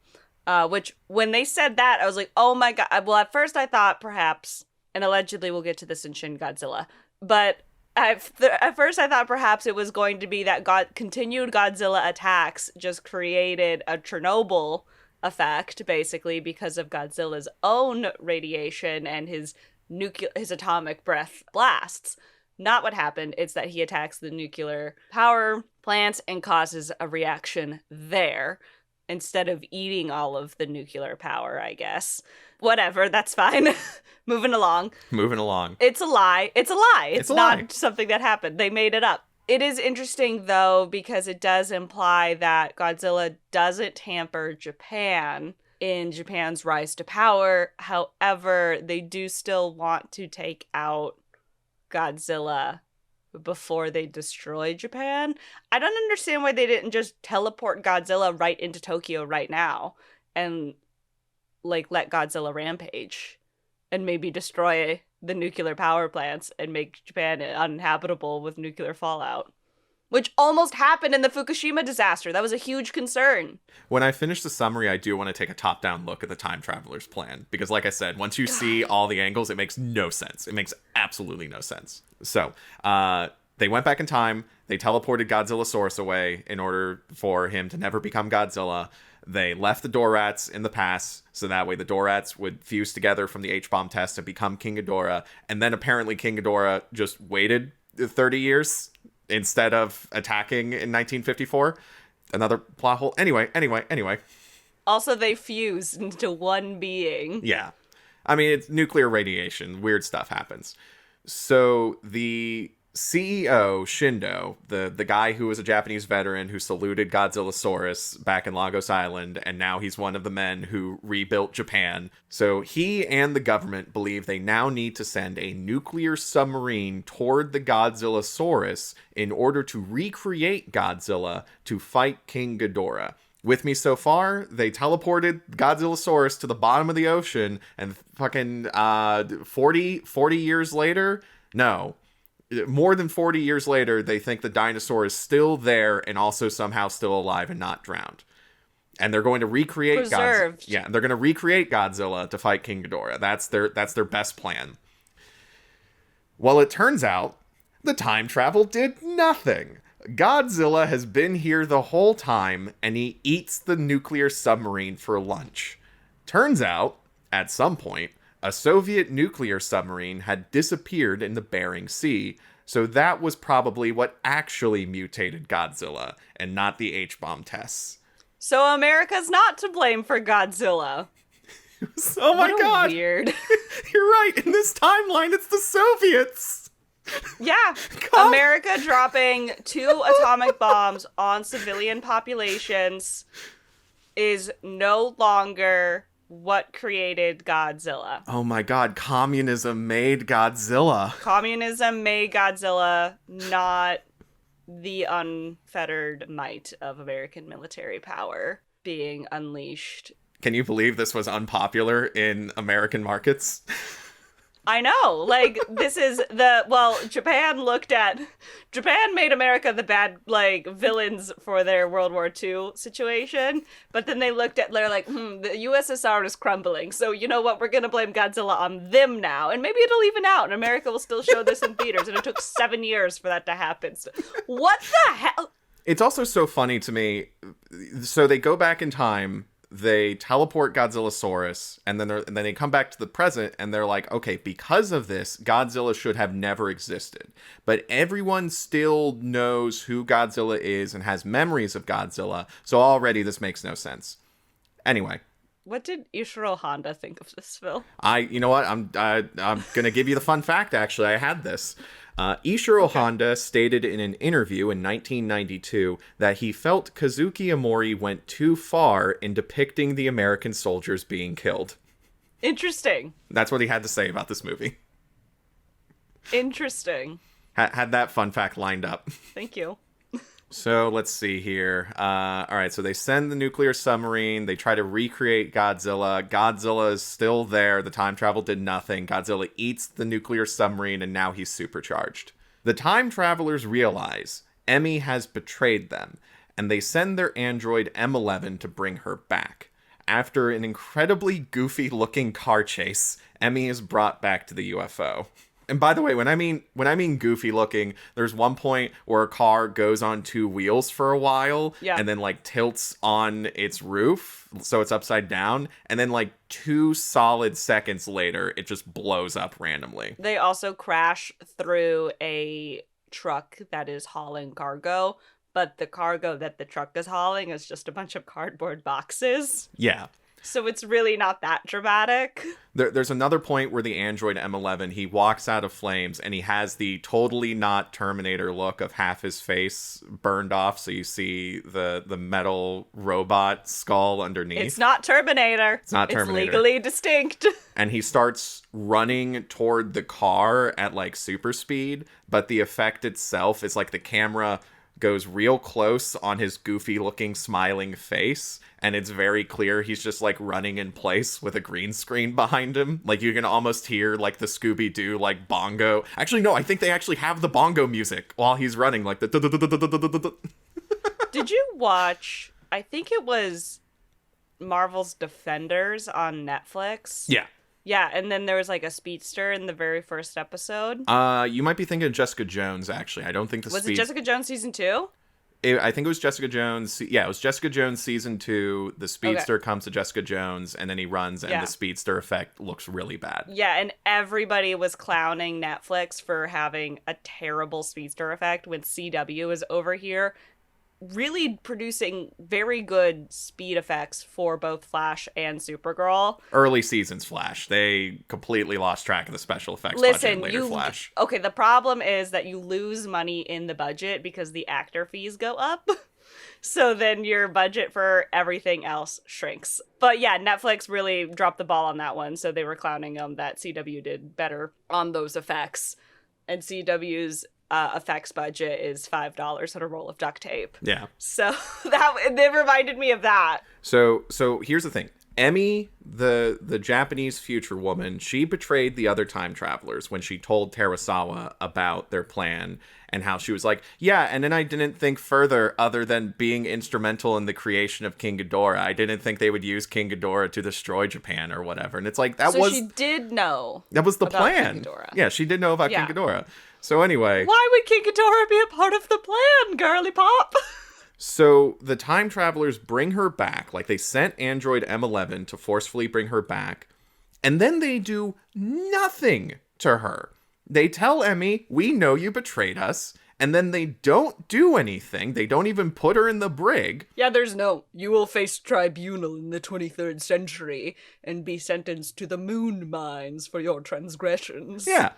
[SPEAKER 2] Which, when they said that, I was like, oh my god. Well, at first I thought perhaps... And allegedly we'll get to this in Shin Godzilla. But at first I thought perhaps it was going to be that continued Godzilla attacks just created a Chernobyl effect, basically, because of Godzilla's own radiation and his atomic breath blasts. Not what happened. It's that he attacks the nuclear power plants and causes a reaction there, instead of eating all of the nuclear power, I guess. Whatever, that's fine. Moving along. It's a lie. It's not something that happened. They made it up. It is interesting, though, because it does imply that Godzilla doesn't hamper Japan in Japan's rise to power. However, they do still want to take out Godzilla before they destroy Japan. I don't understand why they didn't just teleport Godzilla right into Tokyo right now and like let Godzilla rampage and maybe destroy the nuclear power plants and make Japan uninhabitable with nuclear fallout, which almost happened in the Fukushima disaster. That was a huge concern.
[SPEAKER 1] When I finish the summary, I do want to take a top-down look at the time traveler's plan, because like I said, once you see all the angles, it makes no sense. It makes absolutely no sense. So, they went back in time, they teleported Godzillasaurus away in order for him to never become Godzilla. They left the Dorats in the past, so that way the Dorats would fuse together from the H-bomb test to become King Ghidorah, and then apparently King Ghidorah just waited 30 years instead of attacking in 1954. Another plot hole. Anyway.
[SPEAKER 2] Also, they fused into one being.
[SPEAKER 1] Yeah. I mean, it's nuclear radiation. Weird stuff happens. So the CEO, Shindo, the guy who was a Japanese veteran who saluted Godzillasaurus back in Lagos Island, and now he's one of the men who rebuilt Japan. So he and the government believe they now need to send a nuclear submarine toward the Godzillasaurus in order to recreate Godzilla to fight King Ghidorah. With me so far, they teleported Godzillasaurus to the bottom of the ocean, and fucking 40 years later, no, more than 40 years later, they think the dinosaur is still there and also somehow still alive and not drowned. And they're going to recreate
[SPEAKER 2] preserved.
[SPEAKER 1] Yeah, they're going to recreate Godzilla to fight King Ghidorah. That's their best plan. Well, it turns out the time travel did nothing. Godzilla has been here the whole time, and he eats the nuclear submarine for lunch. Turns out, at some point, a Soviet nuclear submarine had disappeared in the Bering Sea, so that was probably what actually mutated Godzilla, and not the H-bomb tests.
[SPEAKER 2] So America's not to blame for Godzilla.
[SPEAKER 1] Oh my god!
[SPEAKER 2] Weird.
[SPEAKER 1] You're right, in this timeline, it's the Soviets!
[SPEAKER 2] Yeah, America dropping 2 atomic bombs on civilian populations is no longer what created Godzilla.
[SPEAKER 1] Oh my god, communism made Godzilla.
[SPEAKER 2] Communism made Godzilla, not the unfettered might of American military power being unleashed.
[SPEAKER 1] Can you believe this was unpopular in American markets?
[SPEAKER 2] I know, like, this is Japan made America the bad, like, villains for their World War II situation, but then they're like, the USSR is crumbling, so you know what, we're gonna blame Godzilla on them now, and maybe it'll even out, and America will still show this in theaters, and it took 7 years for that to happen. So, what the hell?
[SPEAKER 1] It's also so funny to me, so they go back in time, they teleport Godzillasaurus, and then they come back to the present, and they're like, okay, because of this, Godzilla should have never existed. But everyone still knows who Godzilla is and has memories of Godzilla, so already this makes no sense. Anyway.
[SPEAKER 2] What did Ishiro Honda think of this film?
[SPEAKER 1] You know what? I'm gonna give you the fun fact, actually. I had this. Ishiro Honda stated in an interview in 1992 that he felt Kazuki Amori went too far in depicting the American soldiers being killed.
[SPEAKER 2] Interesting.
[SPEAKER 1] That's what he had to say about this movie.
[SPEAKER 2] Interesting.
[SPEAKER 1] Had that fun fact lined up.
[SPEAKER 2] Thank you.
[SPEAKER 1] So let's see here. All right, so they send the nuclear submarine. They try to recreate Godzilla. Godzilla is still there. The time travel did nothing. Godzilla eats the nuclear submarine, and now he's supercharged. The time travelers realize Emmy has betrayed them, and they send their android M11 to bring her back. After an incredibly goofy-looking car chase, Emmy is brought back to the UFO. And by the way, when I mean goofy looking, there's one point where a car goes on two wheels for a while, and then like tilts on its roof, so it's upside down, and then like 2 solid seconds later, it just blows up randomly.
[SPEAKER 2] They also crash through a truck that is hauling cargo, but the cargo that the truck is hauling is just a bunch of cardboard boxes.
[SPEAKER 1] Yeah.
[SPEAKER 2] So it's really not that dramatic.
[SPEAKER 1] There's another point where the android M11, he walks out of flames and he has the totally not Terminator look of half his face burned off. So you see the metal robot skull underneath.
[SPEAKER 2] It's not Terminator.
[SPEAKER 1] It's not Terminator.
[SPEAKER 2] It's legally distinct.
[SPEAKER 1] And he starts running toward the car at like super speed. But the effect itself is like the camera goes real close on his goofy looking smiling face, and it's very clear he's just like running in place with a green screen behind him. Like you can almost hear like the Scooby-Doo like bongo. Actually no, I think they actually have the bongo music while he's running, like the
[SPEAKER 2] Did you watch, I think it was Marvel's Defenders on Netflix?
[SPEAKER 1] Yeah.
[SPEAKER 2] Yeah, and then there was like a speedster in the very first episode.
[SPEAKER 1] You might be thinking of Jessica Jones, actually. I don't think
[SPEAKER 2] Was it Jessica Jones season 2?
[SPEAKER 1] I think it was Jessica Jones. Yeah, it was Jessica Jones season 2. The speedster comes to Jessica Jones, and then he runs, and the speedster effect looks really bad.
[SPEAKER 2] Yeah, and everybody was clowning Netflix for having a terrible speedster effect when CW is over here really producing very good speed effects for both Flash and Supergirl.
[SPEAKER 1] Early seasons Flash. They completely lost track of the special effects budget in later Flash.
[SPEAKER 2] Okay, the problem is that you lose money in the budget because the actor fees go up. So then your budget for everything else shrinks. But yeah, Netflix really dropped the ball on that one. So they were clowning them that CW did better on those effects. And CW's effects budget is $5 on a roll of duct tape.
[SPEAKER 1] Yeah.
[SPEAKER 2] So it reminded me of that.
[SPEAKER 1] So here's the thing. Emmy, the Japanese future woman, she betrayed the other time travelers when she told Terasawa about their plan and how she was like, yeah, and then I didn't think further other than being instrumental in the creation of King Ghidorah. I didn't think they would use King Ghidorah to destroy Japan or whatever. And it's like,
[SPEAKER 2] So she did know.
[SPEAKER 1] That was the plan.
[SPEAKER 2] King Ghidorah.
[SPEAKER 1] Yeah, she did know about King Ghidorah. So anyway.
[SPEAKER 2] Why would King Ghidorah be a part of the plan, girly pop?
[SPEAKER 1] So the time travelers bring her back, like they sent android M11 to forcefully bring her back, and then they do nothing to her. They tell Emmy, we know you betrayed us, and then they don't do anything. They don't even put her in the brig.
[SPEAKER 2] Yeah, you will face tribunal in the 23rd century and be sentenced to the moon mines for your transgressions.
[SPEAKER 1] Yeah.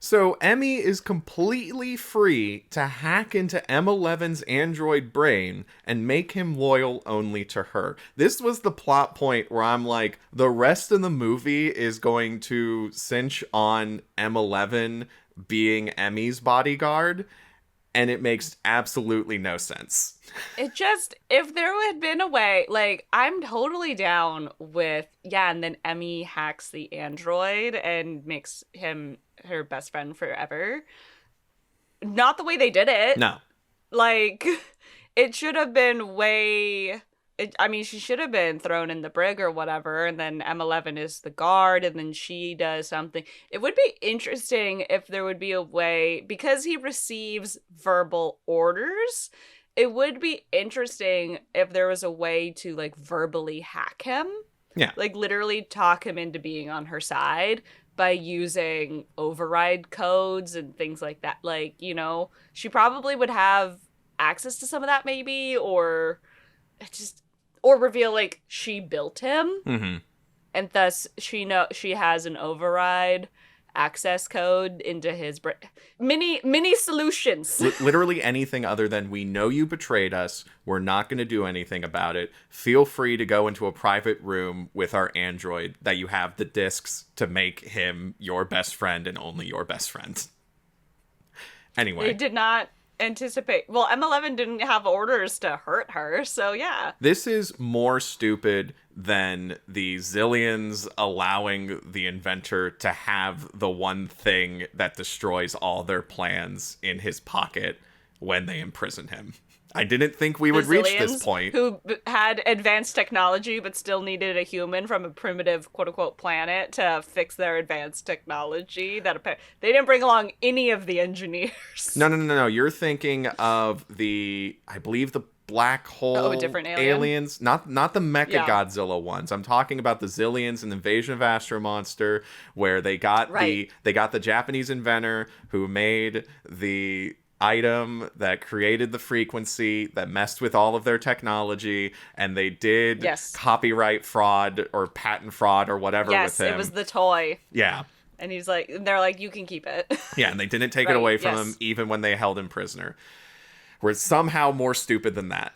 [SPEAKER 1] So Emmy is completely free to hack into M11's android brain and make him loyal only to her. This was the plot point where I'm like, the rest of the movie is going to cinch on M11 being Emmy's bodyguard, and it makes absolutely no sense.
[SPEAKER 2] It just, if there had been a way, like, I'm totally down with, and then Emmy hacks the android and makes him her best friend forever. Not the way they did it.
[SPEAKER 1] No.
[SPEAKER 2] Like, it should have been she should have been thrown in the brig or whatever, and then M11 is the guard, and then she does something. It would be interesting if there would be a way, because he receives verbal orders, it would be interesting if there was a way to, like, verbally hack him.
[SPEAKER 1] Yeah.
[SPEAKER 2] Like, literally talk him into being on her side by using override codes and things like that. Like, you know, she probably would have access to some of that maybe, or reveal, like, she built him.
[SPEAKER 1] Mm-hmm.
[SPEAKER 2] And thus she has an override access code into his brain. Many solutions.
[SPEAKER 1] Literally anything other than, we know you betrayed us, we're not going to do anything about it, feel free to go into a private room with our android that you have the discs to make him your best friend and only your best friend. Anyway.
[SPEAKER 2] They did not anticipate. Well, M11 didn't have orders to hurt her, so yeah.
[SPEAKER 1] This is more stupid than the Zillions allowing the inventor to have the one thing that destroys all their plans in his pocket when they imprison him. I didn't think we would reach this point.
[SPEAKER 2] Who had advanced technology but still needed a human from a primitive quote-unquote planet to fix their advanced technology. They didn't bring along any of the engineers.
[SPEAKER 1] No. You're thinking of I believe the black hole
[SPEAKER 2] different aliens.
[SPEAKER 1] Not the Mecha Godzilla ones. I'm talking about the Zillions and the Invasion of Astro Monster, where they got the Japanese inventor who made the item that created the frequency that messed with all of their technology, and they did copyright fraud or patent fraud or whatever with him.
[SPEAKER 2] Yes, it was the toy.
[SPEAKER 1] Yeah.
[SPEAKER 2] And they're like, you can keep it.
[SPEAKER 1] Yeah, and they didn't take it away from him even when they held him prisoner. We're somehow more stupid than that.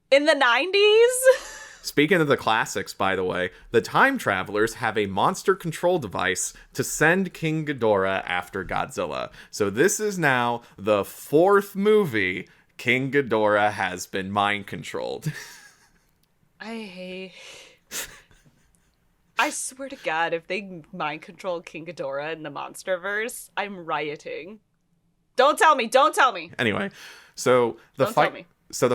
[SPEAKER 2] In the 90s?
[SPEAKER 1] Speaking of the classics, by the way, the time travelers have a monster control device to send King Ghidorah after Godzilla. So this is now the 4th movie King Ghidorah has been mind controlled.
[SPEAKER 2] I swear to God, if they mind control King Ghidorah in the Monsterverse, I'm rioting. Don't tell me.
[SPEAKER 1] Anyway, so the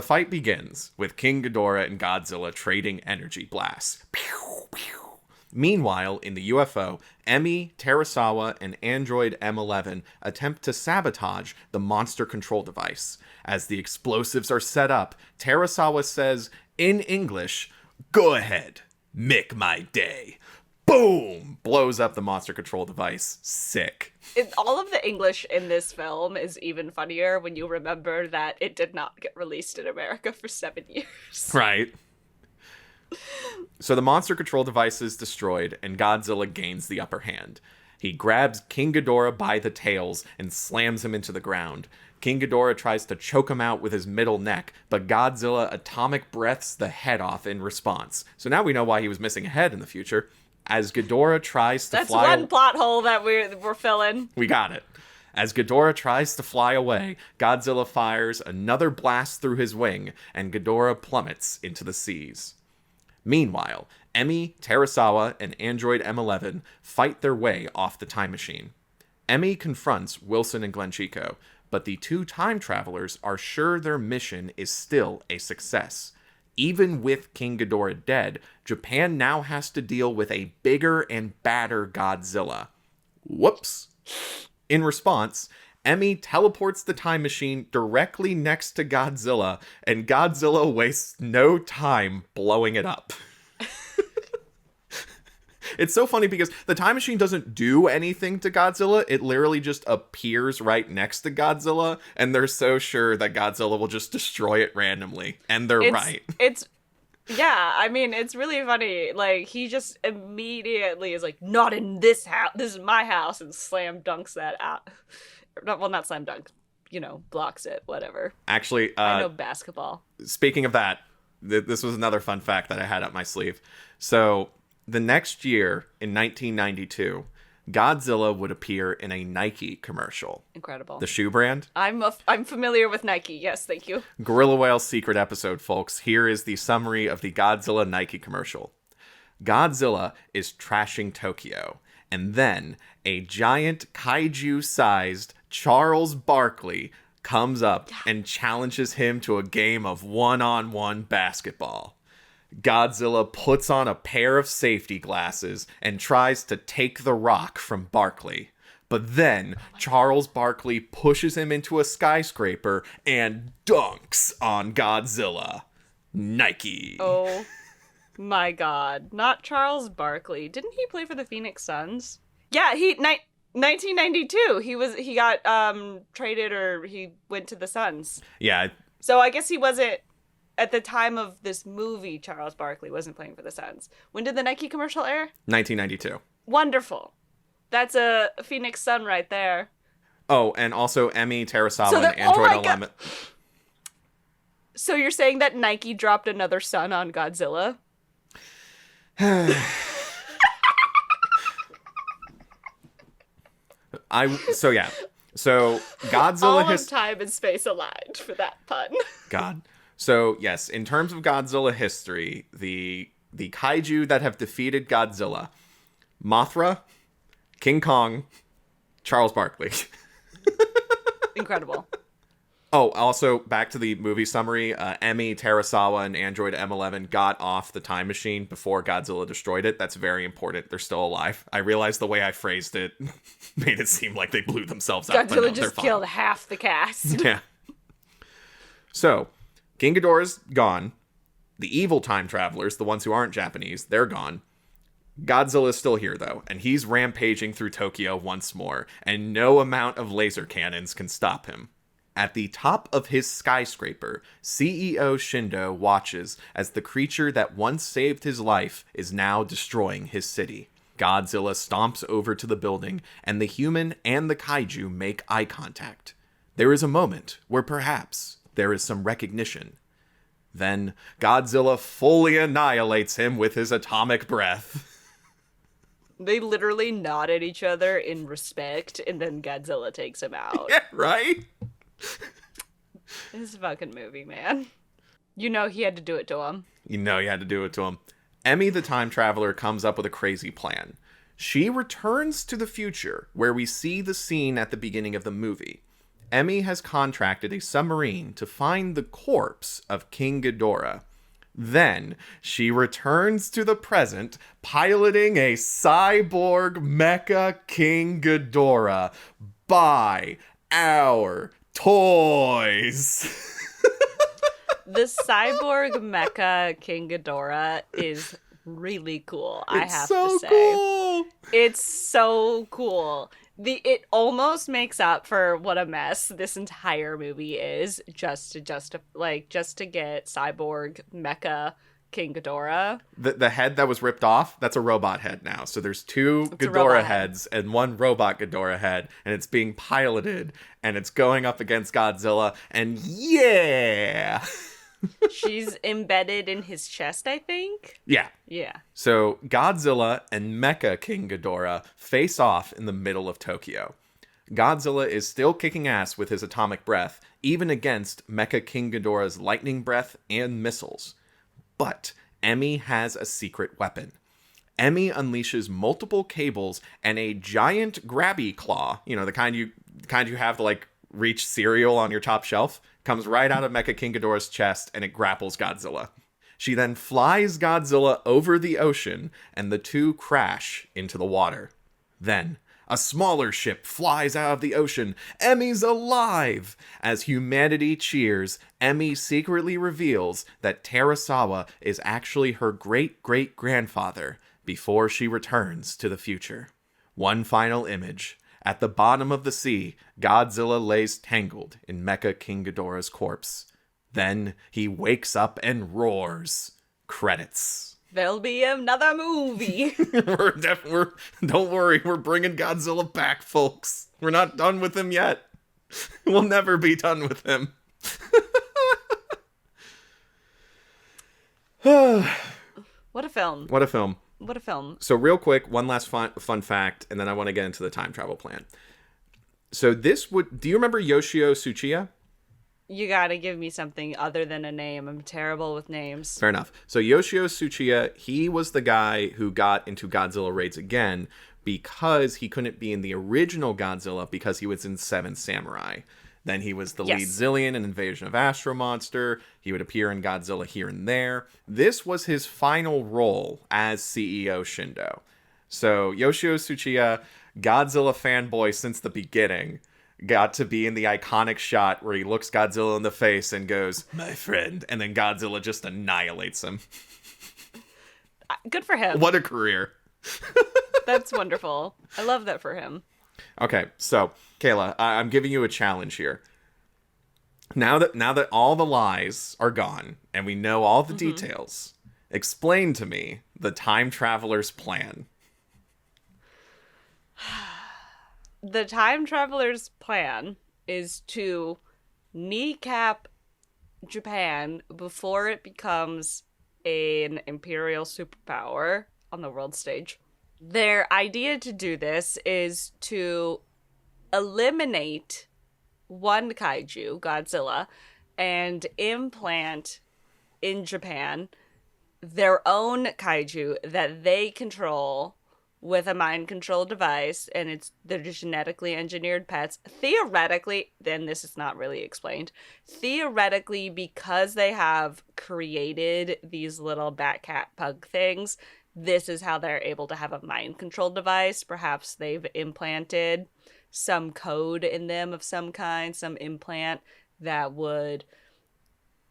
[SPEAKER 1] fight begins with King Ghidorah and Godzilla trading energy blasts. Pew, pew. Meanwhile, in the UFO, Emmy, Terasawa, and android M11 attempt to sabotage the monster control device. As the explosives are set up, Terasawa says, in English, "Go ahead, make my day." Boom! Blows up the monster control device. Sick.
[SPEAKER 2] All of the English in this film is even funnier when you remember that it did not get released in America for 7 years.
[SPEAKER 1] Right. So the monster control device is destroyed, and Godzilla gains the upper hand. He grabs King Ghidorah by the tails and slams him into the ground. King Ghidorah tries to choke him out with his middle neck, but Godzilla atomic breaths the head off in response. So now we know why he was missing a head in the future. As Ghidorah tries to fly...
[SPEAKER 2] That's one plot hole that we're filling.
[SPEAKER 1] We got it. As Ghidorah tries to fly away, Godzilla fires another blast through his wing, and Ghidorah plummets into the seas. Meanwhile, Emmy, Terasawa, and android M11 fight their way off the time machine. Emmy confronts Wilson and Glen Chico, but the two time travelers are sure their mission is still a success. Even with King Ghidorah dead, Japan now has to deal with a bigger and badder Godzilla. Whoops. In response, Emmy teleports the time machine directly next to Godzilla, and Godzilla wastes no time blowing it up. It's so funny because the time machine doesn't do anything to Godzilla. It literally just appears right next to Godzilla, and they're so sure that Godzilla will just destroy it randomly. And they're right.
[SPEAKER 2] Yeah, I mean, it's really funny. Like, he just immediately is like, not in this house. This is my house, and slam dunks that out. Well, not slam dunk. Blocks it. Whatever.
[SPEAKER 1] Actually,
[SPEAKER 2] I know basketball.
[SPEAKER 1] speaking of that, this was another fun fact that I had up my sleeve. So, the next year, in 1992, Godzilla would appear in a Nike commercial.
[SPEAKER 2] Incredible.
[SPEAKER 1] The shoe brand.
[SPEAKER 2] I'm familiar with Nike. Yes, thank you.
[SPEAKER 1] Gorilla Whale's secret episode, folks. Here is the summary of the Godzilla Nike commercial. Godzilla is trashing Tokyo, and then a giant kaiju-sized Charles Barkley comes up and challenges him to a game of one-on-one basketball. Godzilla puts on a pair of safety glasses and tries to take the rock from Barkley. But then Charles Barkley pushes him into a skyscraper and dunks on Godzilla. Nike.
[SPEAKER 2] Oh my god. Not Charles Barkley. Didn't he play for the Phoenix Suns? Yeah, 1992. He got traded, or he went to the Suns.
[SPEAKER 1] Yeah.
[SPEAKER 2] So I guess he wasn't, at the time of this movie, Charles Barkley wasn't playing for the Suns. When did the Nike commercial air?
[SPEAKER 1] 1992.
[SPEAKER 2] Wonderful. That's a Phoenix Sun right there.
[SPEAKER 1] Oh, and also Emi Terasawa and Android 11.
[SPEAKER 2] So you're saying that Nike dropped another sun on Godzilla? So Godzilla All of time and space aligned for that pun.
[SPEAKER 1] God. So yes, in terms of Godzilla history, the kaiju that have defeated Godzilla: Mothra, King Kong, Charles Barkley.
[SPEAKER 2] Incredible.
[SPEAKER 1] Oh, also, back to the movie summary, Emi Terasawa and Android M11 got off the time machine before Godzilla destroyed it. That's very important. They're still alive. I realized the way I phrased it made it seem like they blew themselves out.
[SPEAKER 2] Godzilla just killed half the cast.
[SPEAKER 1] Yeah. So, King Ghidorah's gone. The evil time travelers, the ones who aren't Japanese, they're gone. Godzilla's still here, though, and he's rampaging through Tokyo once more, and no amount of laser cannons can stop him. At the top of his skyscraper, CEO Shindo watches as the creature that once saved his life is now destroying his city. Godzilla stomps over to the building, and the human and the kaiju make eye contact. There is a moment where perhaps there is some recognition. Then Godzilla fully annihilates him with his atomic breath.
[SPEAKER 2] They literally nod at each other in respect, and then Godzilla takes him out.
[SPEAKER 1] Yeah, right?
[SPEAKER 2] This fucking movie, man. You know he had to do it to him.
[SPEAKER 1] You know you had to do it to him. Emi the Time Traveler comes up with a crazy plan. She returns to the future, where we see the scene at the beginning of the movie. Emi has contracted a submarine to find the corpse of King Ghidorah. Then, she returns to the present, piloting a cyborg mecha King Ghidorah by our toys.
[SPEAKER 2] The cyborg mecha King Ghidorah is really cool, I have to say.
[SPEAKER 1] Cool.
[SPEAKER 2] It's so cool. It almost makes up for what a mess this entire movie is just to get cyborg mecha King Ghidorah.
[SPEAKER 1] The head that was ripped off, that's a robot head now. So there's two Ghidorah heads and one robot Ghidorah head, and it's being piloted, and it's going up against Godzilla, and yeah!
[SPEAKER 2] She's embedded in his chest, I think?
[SPEAKER 1] Yeah.
[SPEAKER 2] Yeah.
[SPEAKER 1] So Godzilla and Mecha King Ghidorah face off in the middle of Tokyo. Godzilla is still kicking ass with his atomic breath, even against Mecha King Ghidorah's lightning breath and missiles. But Emi has a secret weapon. Emi unleashes multiple cables and a giant grabby claw, the kind you have to like reach cereal on your top shelf, comes right out of Mecha King Ghidorah's chest, and it grapples Godzilla. She then flies Godzilla over the ocean, and the two crash into the water. Then, a smaller ship flies out of the ocean. Emi's alive! As humanity cheers, Emi secretly reveals that Terasawa is actually her great-great-grandfather before she returns to the future. One final image. At the bottom of the sea, Godzilla lays tangled in Mecha King Ghidorah's corpse. Then he wakes up and roars. Credits.
[SPEAKER 2] There'll be another movie.
[SPEAKER 1] Don't worry, we're bringing Godzilla back, folks. We're not done with him yet. We'll never be done with him.
[SPEAKER 2] What a film.
[SPEAKER 1] What a film.
[SPEAKER 2] What a film.
[SPEAKER 1] So real quick, one last fun fact, and then I want to get into the time travel plan. So do you remember Yoshio Tsuchiya?
[SPEAKER 2] You gotta give me something other than a name. I'm terrible with names.
[SPEAKER 1] Fair enough. So Yoshio Tsuchiya, he was the guy who got into Godzilla Raids Again because he couldn't be in the original Godzilla because he was in Seven Samurai. Then he was the lead Zillion in Invasion of Astro Monster. He would appear in Godzilla here and there. This was his final role as CEO Shindo. So Yoshio Tsuchiya, Godzilla fanboy since the beginning, got to be in the iconic shot where he looks Godzilla in the face and goes, "My friend," and then Godzilla just annihilates him.
[SPEAKER 2] Good for him.
[SPEAKER 1] What a career.
[SPEAKER 2] That's wonderful. I love that for him.
[SPEAKER 1] Okay, so Kayla, I'm giving you a challenge here. Now that all the lies are gone and we know all the details, explain to me the time traveler's plan.
[SPEAKER 2] The time traveler's plan is to kneecap Japan before it becomes an imperial superpower on the world stage. Their idea to do this is to eliminate one kaiju, Godzilla, and implant in Japan their own kaiju that they control with a mind control device, and they're genetically engineered pets. Theoretically, then this is not really explained. Theoretically, because they have created these little bat cat pug things, this is how they're able to have a mind control device. Perhaps they've implanted some code in them of some kind, some implant that would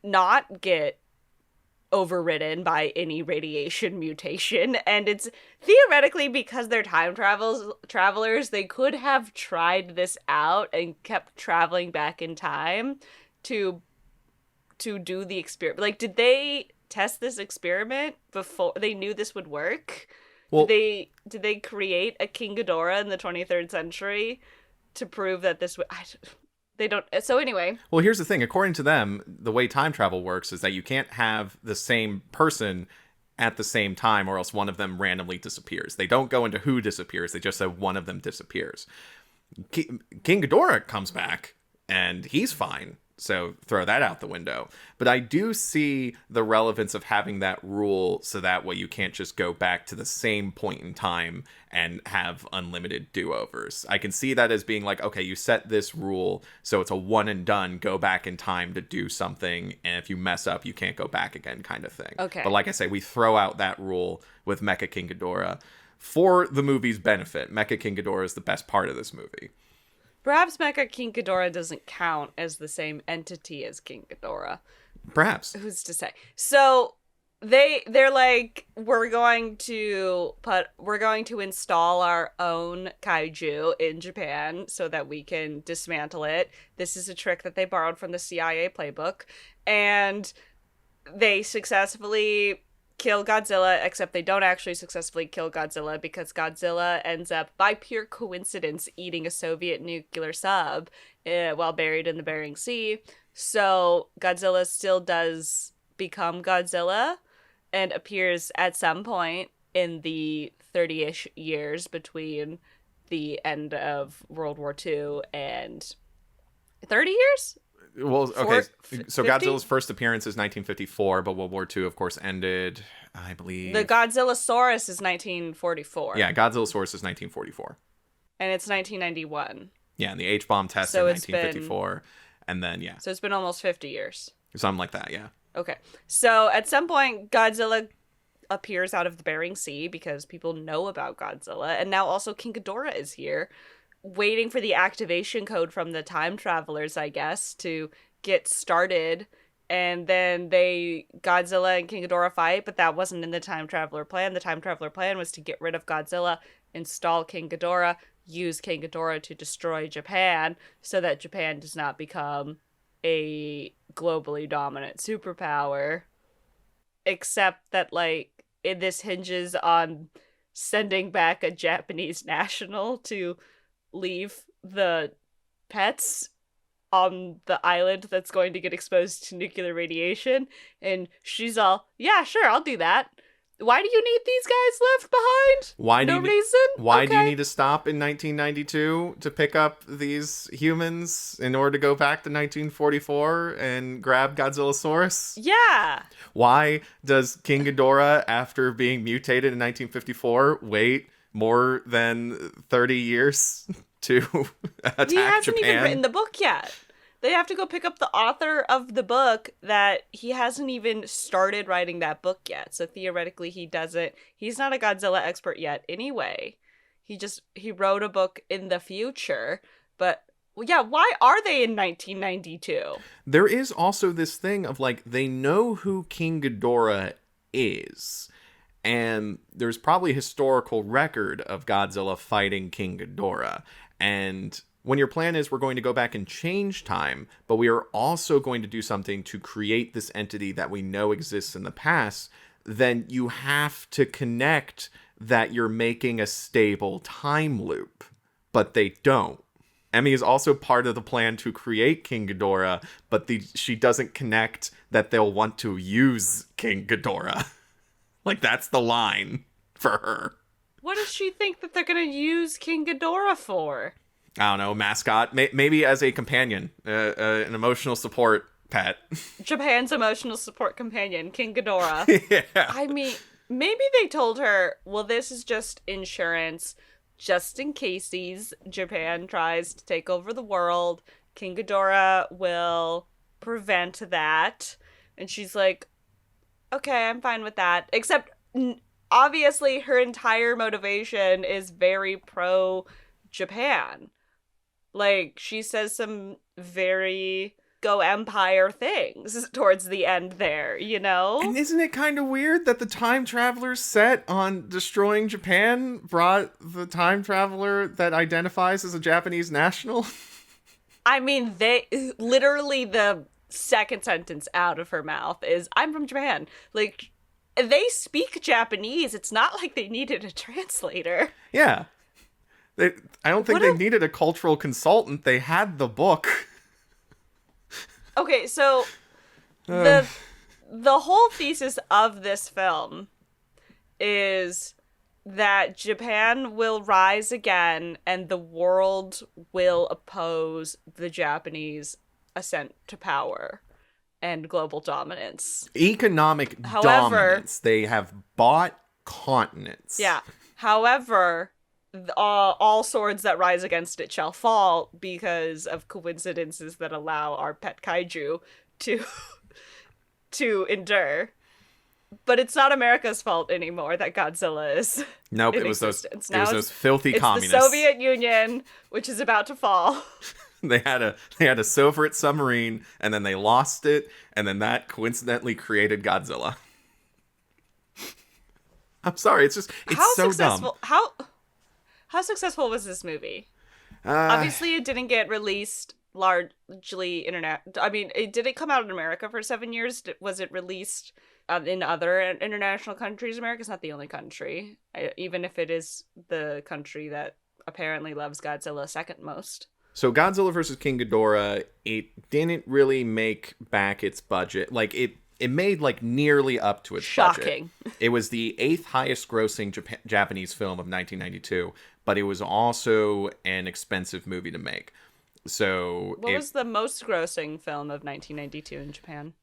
[SPEAKER 2] not get overridden by any radiation mutation. And it's theoretically, because they're time travelers, they could have tried this out and kept traveling back in time to do the experiment. Like, did they test this experiment before they knew this would work? Well, did they create a King Ghidorah in the 23rd century to prove that this would... They don't. So anyway.
[SPEAKER 1] Well, here's the thing. According to them, the way time travel works is that you can't have the same person at the same time or else one of them randomly disappears. They don't go into who disappears. They just say one of them disappears. King Ghidorah comes back and he's fine. So throw that out the window. But I do see the relevance of having that rule so that way you can't just go back to the same point in time and have unlimited do-overs. I can see that as being like, okay, you set this rule so it's a one and done, go back in time to do something, and if you mess up, you can't go back again kind of thing.
[SPEAKER 2] Okay.
[SPEAKER 1] But like I say, we throw out that rule with Mecha King Ghidorah for the movie's benefit. Mecha King Ghidorah is the best part of this movie.
[SPEAKER 2] Perhaps Mecha King Ghidorah doesn't count as the same entity as King Ghidorah.
[SPEAKER 1] Perhaps.
[SPEAKER 2] Who's to say? So they're like, we're going to install our own kaiju in Japan so that we can dismantle it. This is a trick that they borrowed from the CIA playbook, and they successfully kill Godzilla, except they don't actually successfully kill Godzilla because Godzilla ends up, by pure coincidence, eating a Soviet nuclear sub while buried in the Bering Sea. So Godzilla still does become Godzilla and appears at some point in the 30-ish years between the end of World War II and 30 years?
[SPEAKER 1] Well, okay, so 50? Godzilla's first appearance is 1954, but World War II, of course, ended, I believe...
[SPEAKER 2] The Godzillasaurus is 1944.
[SPEAKER 1] Yeah, Godzillasaurus is 1944.
[SPEAKER 2] And it's 1991.
[SPEAKER 1] Yeah, and the H-bomb test in 1954, and then, yeah.
[SPEAKER 2] So it's been almost 50 years.
[SPEAKER 1] Something like that, yeah.
[SPEAKER 2] Okay, so at some point, Godzilla appears out of the Bering Sea because people know about Godzilla, and now also King Ghidorah is here, waiting for the activation code from the time travelers, I guess, to get started. And then Godzilla and King Ghidorah fight, but that wasn't in the time traveler plan. The time traveler plan was to get rid of Godzilla, install King Ghidorah, use King Ghidorah to destroy Japan so that Japan does not become a globally dominant superpower. except that, like, this hinges on sending back a Japanese national to leave the pets on the island that's going to get exposed to nuclear radiation. And she's all, yeah, sure, I'll do that. Why do you need these guys left behind? No reason?
[SPEAKER 1] Why do you need to stop in 1992 to pick up these humans in order to go back to 1944 and grab Godzillasaurus?
[SPEAKER 2] Yeah.
[SPEAKER 1] Why does King Ghidorah, after being mutated in 1954, wait more than 30 years to attack Japan?
[SPEAKER 2] He hasn't even written the book yet. They have to go pick up the author of the book that he hasn't even started writing that book yet. So theoretically he's not a Godzilla expert yet anyway. He wrote a book in the future. But yeah, why are they in 1992?
[SPEAKER 1] There is also this thing of like, they know who King Ghidorah is. And there's probably a historical record of Godzilla fighting King Ghidorah. And when your plan is, we're going to go back and change time, but we are also going to do something to create this entity that we know exists in the past, then you have to connect that you're making a stable time loop. But they don't. Emmy is also part of the plan to create King Ghidorah, but she doesn't connect that they'll want to use King Ghidorah. Like, that's the line for her.
[SPEAKER 2] What does she think that they're going to use King Ghidorah for?
[SPEAKER 1] I don't know, mascot. Maybe as a companion, an emotional support pet.
[SPEAKER 2] Japan's emotional support companion, King Ghidorah.
[SPEAKER 1] Yeah.
[SPEAKER 2] I mean, maybe they told her, well, this is just insurance, just in case Japan tries to take over the world. King Ghidorah will prevent that. And she's like, okay, I'm fine with that. Except, obviously, her entire motivation is very pro-Japan. Like, she says some very go Empire things towards the end there, you know?
[SPEAKER 1] And isn't it kind of weird that the time traveler's set on destroying Japan brought the time traveler that identifies as a Japanese national?
[SPEAKER 2] I mean, literally the second sentence out of her mouth is, I'm from Japan. Like, they speak Japanese. It's not like they needed a translator.
[SPEAKER 1] Yeah. I don't think they needed a cultural consultant. They had the book.
[SPEAKER 2] Okay, so the whole thesis of this film is that Japan will rise again and the world will oppose the Japanese ascent to power and global dominance.
[SPEAKER 1] Economic dominance. They have bought continents.
[SPEAKER 2] Yeah. However, all swords that rise against it shall fall because of coincidences that allow our pet kaiju to endure. But it's not America's fault anymore that Godzilla is.
[SPEAKER 1] Nope, it was those filthy communists.
[SPEAKER 2] It's the Soviet Union, which is about to fall.
[SPEAKER 1] They had a Soviet submarine, and then they lost it, and then that coincidentally created Godzilla. I'm sorry, it's so dumb.
[SPEAKER 2] How successful was this movie? Obviously, it didn't get released largely I mean, did it come out in America for 7 years? Was it released in other international countries? America's not the only country, even if it is the country that apparently loves Godzilla second most.
[SPEAKER 1] So Godzilla vs. King Ghidorah, it didn't really make back its budget. Like, it made, like, nearly up to its budget.
[SPEAKER 2] Shocking.
[SPEAKER 1] It was the 8th highest grossing Japanese film of 1992, but it was also an expensive movie to make. So
[SPEAKER 2] what was the most grossing film of 1992 in Japan?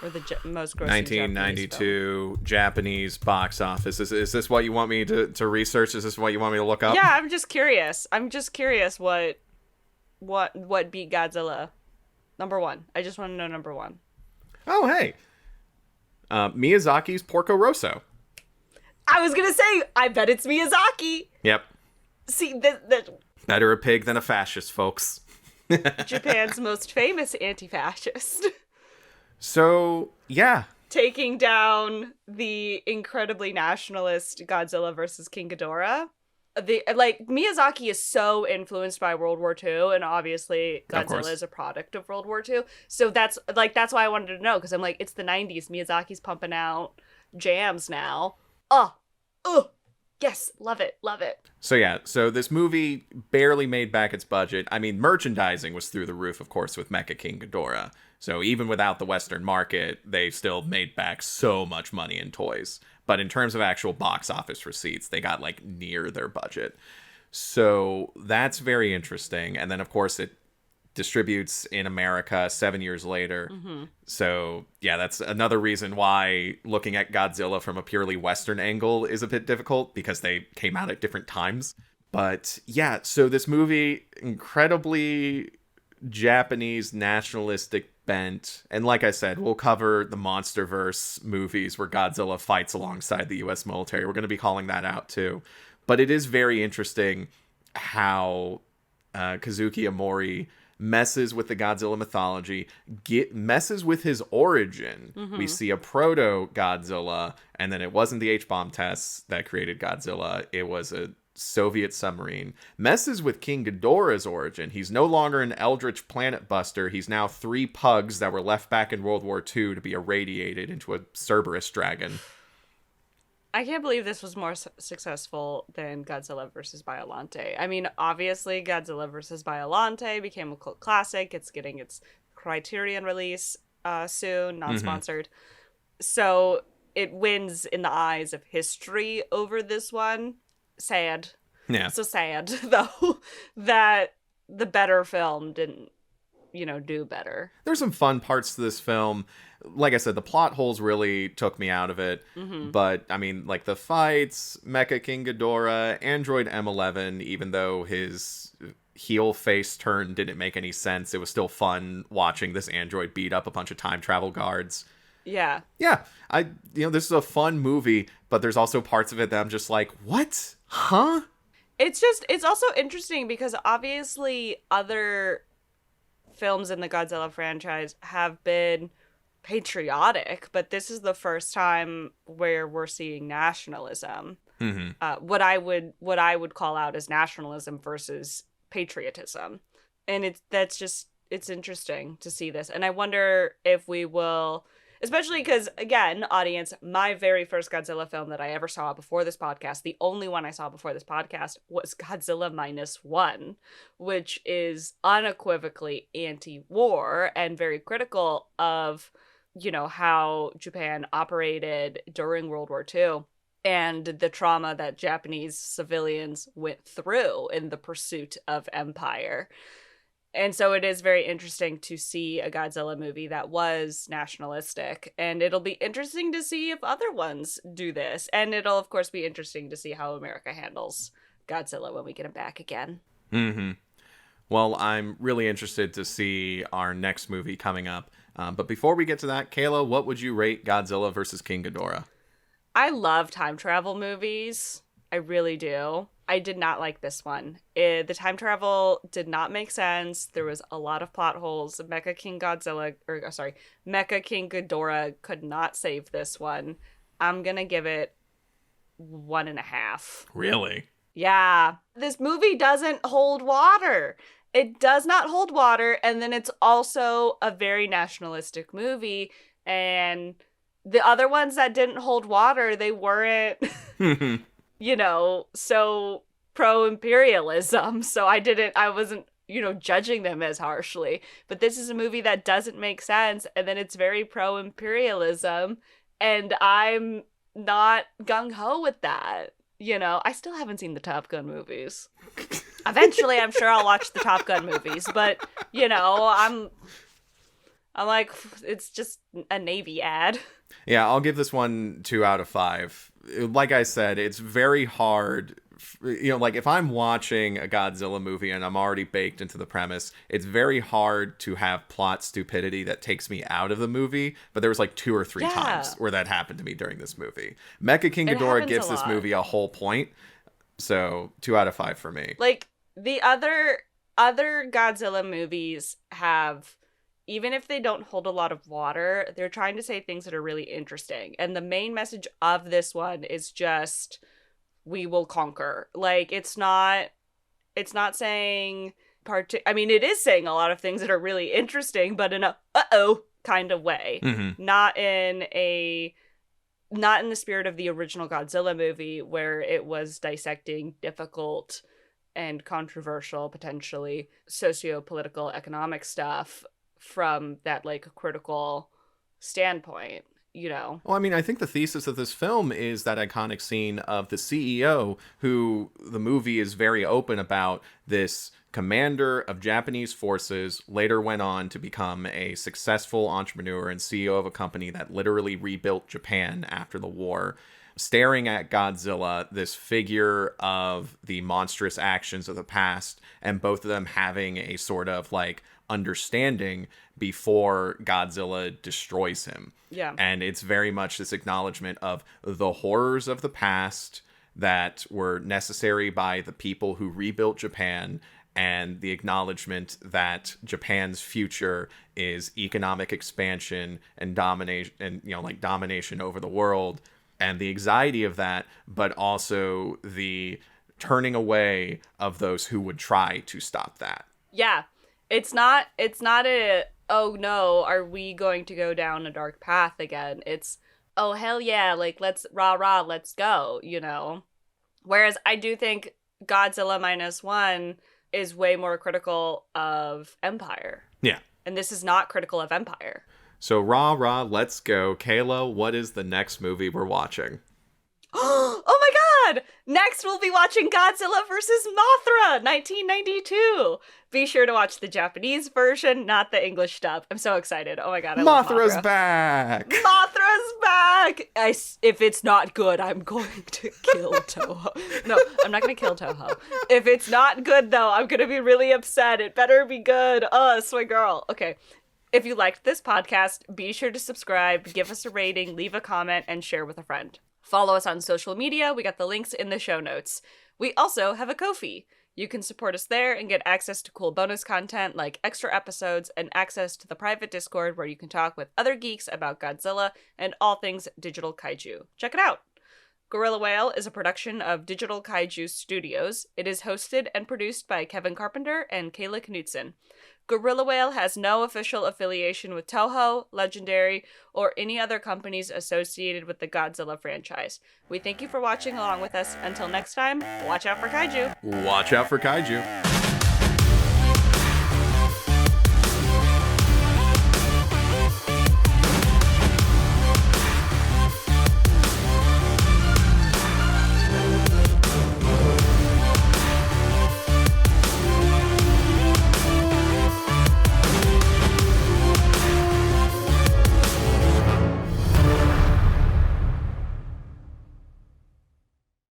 [SPEAKER 2] Or the most grossing
[SPEAKER 1] 1992 Japanese box office. Is this what you want me to research? Is this what you want me to look up?
[SPEAKER 2] Yeah, I'm just curious. What beat Godzilla? Number one. I just want to know number one.
[SPEAKER 1] Oh, hey. Miyazaki's Porco Rosso.
[SPEAKER 2] I was going to say, I bet it's Miyazaki.
[SPEAKER 1] Yep.
[SPEAKER 2] See,
[SPEAKER 1] better a pig than a fascist, folks.
[SPEAKER 2] Japan's most famous anti-fascist.
[SPEAKER 1] So, yeah.
[SPEAKER 2] Taking down the incredibly nationalist Godzilla vs. King Ghidorah. Miyazaki is so influenced by World War II, and obviously
[SPEAKER 1] Of
[SPEAKER 2] Godzilla
[SPEAKER 1] course.
[SPEAKER 2] is a product of World War II. So that's why I wanted to know, because I'm like, it's the 90s. Miyazaki's pumping out jams now. Oh, yes, love it, love it.
[SPEAKER 1] So yeah, so this movie barely made back its budget. I mean, merchandising was through the roof, of course, with Mecha King Ghidorah. So even without the Western market, they still made back so much money in toys. But in terms of actual box office receipts, they got like near their budget. So that's very interesting. And then, of course, it distributes in America 7 years later. So, yeah, that's another reason why looking at Godzilla from a purely Western angle is a bit difficult, because they came out at different times. But yeah, so this movie, incredibly Japanese nationalistic bent. And like I said, we'll cover the MonsterVerse movies where Godzilla fights alongside the US military. We're going to be calling that out too. But it is very interesting how Kazuki Amori messes with the Godzilla mythology, messes with his origin. We see a proto-Godzilla, and then it wasn't the H-bomb tests that created Godzilla. It was a Soviet submarine. Messes with King Ghidorah's origin. He's no longer an eldritch planet buster. He's now 3 pugs that were left back in World War II to be irradiated into a Cerberus dragon.
[SPEAKER 2] I can't believe this was more successful than Godzilla vs. Biollante. I mean, obviously, Godzilla vs. Biollante became a cult classic. It's getting its Criterion release soon, not sponsored. So it wins in the eyes of history over this one. Sad.
[SPEAKER 1] Yeah.
[SPEAKER 2] So sad, though, that the better film didn't, do better.
[SPEAKER 1] There's some fun parts to this film. Like I said, the plot holes really took me out of it. But, I mean, like the fights, Mecha King Ghidorah, Android M11, even though his heel face turn didn't make any sense, it was still fun watching this android beat up a bunch of time travel guards.
[SPEAKER 2] Yeah.
[SPEAKER 1] Yeah. This is a fun movie, but there's also parts of it that I'm just like, what? Huh?
[SPEAKER 2] It's also interesting because obviously other films in the Godzilla franchise have been patriotic, but this is the first time where we're seeing nationalism. What I would call out as nationalism versus patriotism, and it's interesting to see this, and I wonder if we will. Especially because, again, audience, my very first Godzilla film that I ever saw before this podcast, the only one I saw before this podcast, was Godzilla -1, which is unequivocally anti-war and very critical of, how Japan operated during World War II and the trauma that Japanese civilians went through in the pursuit of empire. And so it is very interesting to see a Godzilla movie that was nationalistic. And it'll be interesting to see if other ones do this. And it'll, of course, be interesting to see how America handles Godzilla when we get him back again.
[SPEAKER 1] Well, I'm really interested to see our next movie coming up. But before we get to that, Kayla, what would you rate Godzilla versus King Ghidorah?
[SPEAKER 2] I love time travel movies. I really do. I did not like this one. The time travel did not make sense. There was a lot of plot holes. Mecha King Ghidorah could not save this one. I'm gonna give it 1.5.
[SPEAKER 1] Really?
[SPEAKER 2] Yeah. This movie doesn't hold water. It does not hold water, and then it's also a very nationalistic movie, and the other ones that didn't hold water, they weren't so pro-imperialism. So I wasn't, judging them as harshly. But this is a movie that doesn't make sense, and then it's very pro-imperialism, and I'm not gung-ho with that. I still haven't seen the Top Gun movies. Eventually, I'm sure I'll watch the Top Gun movies, but, I'm like, it's just a Navy ad.
[SPEAKER 1] Yeah, I'll give this one 2 out of 5. Like I said, it's very hard. Like if I'm watching a Godzilla movie and I'm already baked into the premise, it's very hard to have plot stupidity that takes me out of the movie. But there was like 2 or 3 times where that happened to me during this movie. Mecha King Ghidorah gives this movie a whole point. So 2 out of 5 for me.
[SPEAKER 2] Like the other Godzilla movies have, even if they don't hold a lot of water, they're trying to say things that are really interesting. And the main message of this one is just we will conquer. Like, it's not saying I mean, it is saying a lot of things that are really interesting, but in a uh-oh kind of way. Not in the spirit of the original Godzilla movie, where it was dissecting difficult and controversial, potentially socio-political, economic stuff from that, like, critical standpoint, you know?
[SPEAKER 1] Well, I mean, I think the thesis of this film is that iconic scene of the CEO, who the movie is very open about, this commander of Japanese forces, later went on to become a successful entrepreneur and CEO of a company that literally rebuilt Japan after the war, staring at Godzilla, this figure of the monstrous actions of the past, and both of them having a sort of like understanding before Godzilla destroys him.
[SPEAKER 2] Yeah.
[SPEAKER 1] And it's very much this acknowledgement of the horrors of the past that were necessary by the people who rebuilt Japan, and the acknowledgement that Japan's future is economic expansion and domination, and, you know, like domination over the world, and the anxiety of that, but also the turning away of those who would try to stop that.
[SPEAKER 2] Yeah. It's not a, oh no, are we going to go down a dark path again? It's, oh hell yeah, like, let's let's go, you know? Whereas I do think Godzilla -1 is way more critical of Empire.
[SPEAKER 1] Yeah.
[SPEAKER 2] And this is not critical of Empire.
[SPEAKER 1] So let's go. Kayla, what is the next movie we're watching?
[SPEAKER 2] Oh my god! Next we'll be watching Godzilla vs. Mothra, 1992. Be sure to watch the Japanese version, not the English dub. I'm so excited. Oh my god, I love
[SPEAKER 1] Mothra's
[SPEAKER 2] Mothra.
[SPEAKER 1] back!
[SPEAKER 2] Mothra's back! If it's not good, I'm going to kill Toho. No, I'm not going to kill Toho. If it's not good, though, I'm going to be really upset. It better be good. Oh, sweet girl. Okay. If you liked this podcast, be sure to subscribe, give us a rating, leave a comment, and share with a friend. Follow us on social media. We got the links in the show notes. We also have a Ko-fi. You can support us there and get access to cool bonus content like extra episodes and access to the private Discord where you can talk with other geeks about Godzilla and all things Digital Kaiju. Check it out. Gorilla Whale is a production of Digital Kaiju Studios. It is hosted and produced by Kevin Carpenter and Kayla Knutson. Gorilla Whale has no official affiliation with Toho, Legendary, or any other companies associated with the Godzilla franchise. We thank you for watching along with us. Until next time, watch out for kaiju.
[SPEAKER 1] Watch out for kaiju.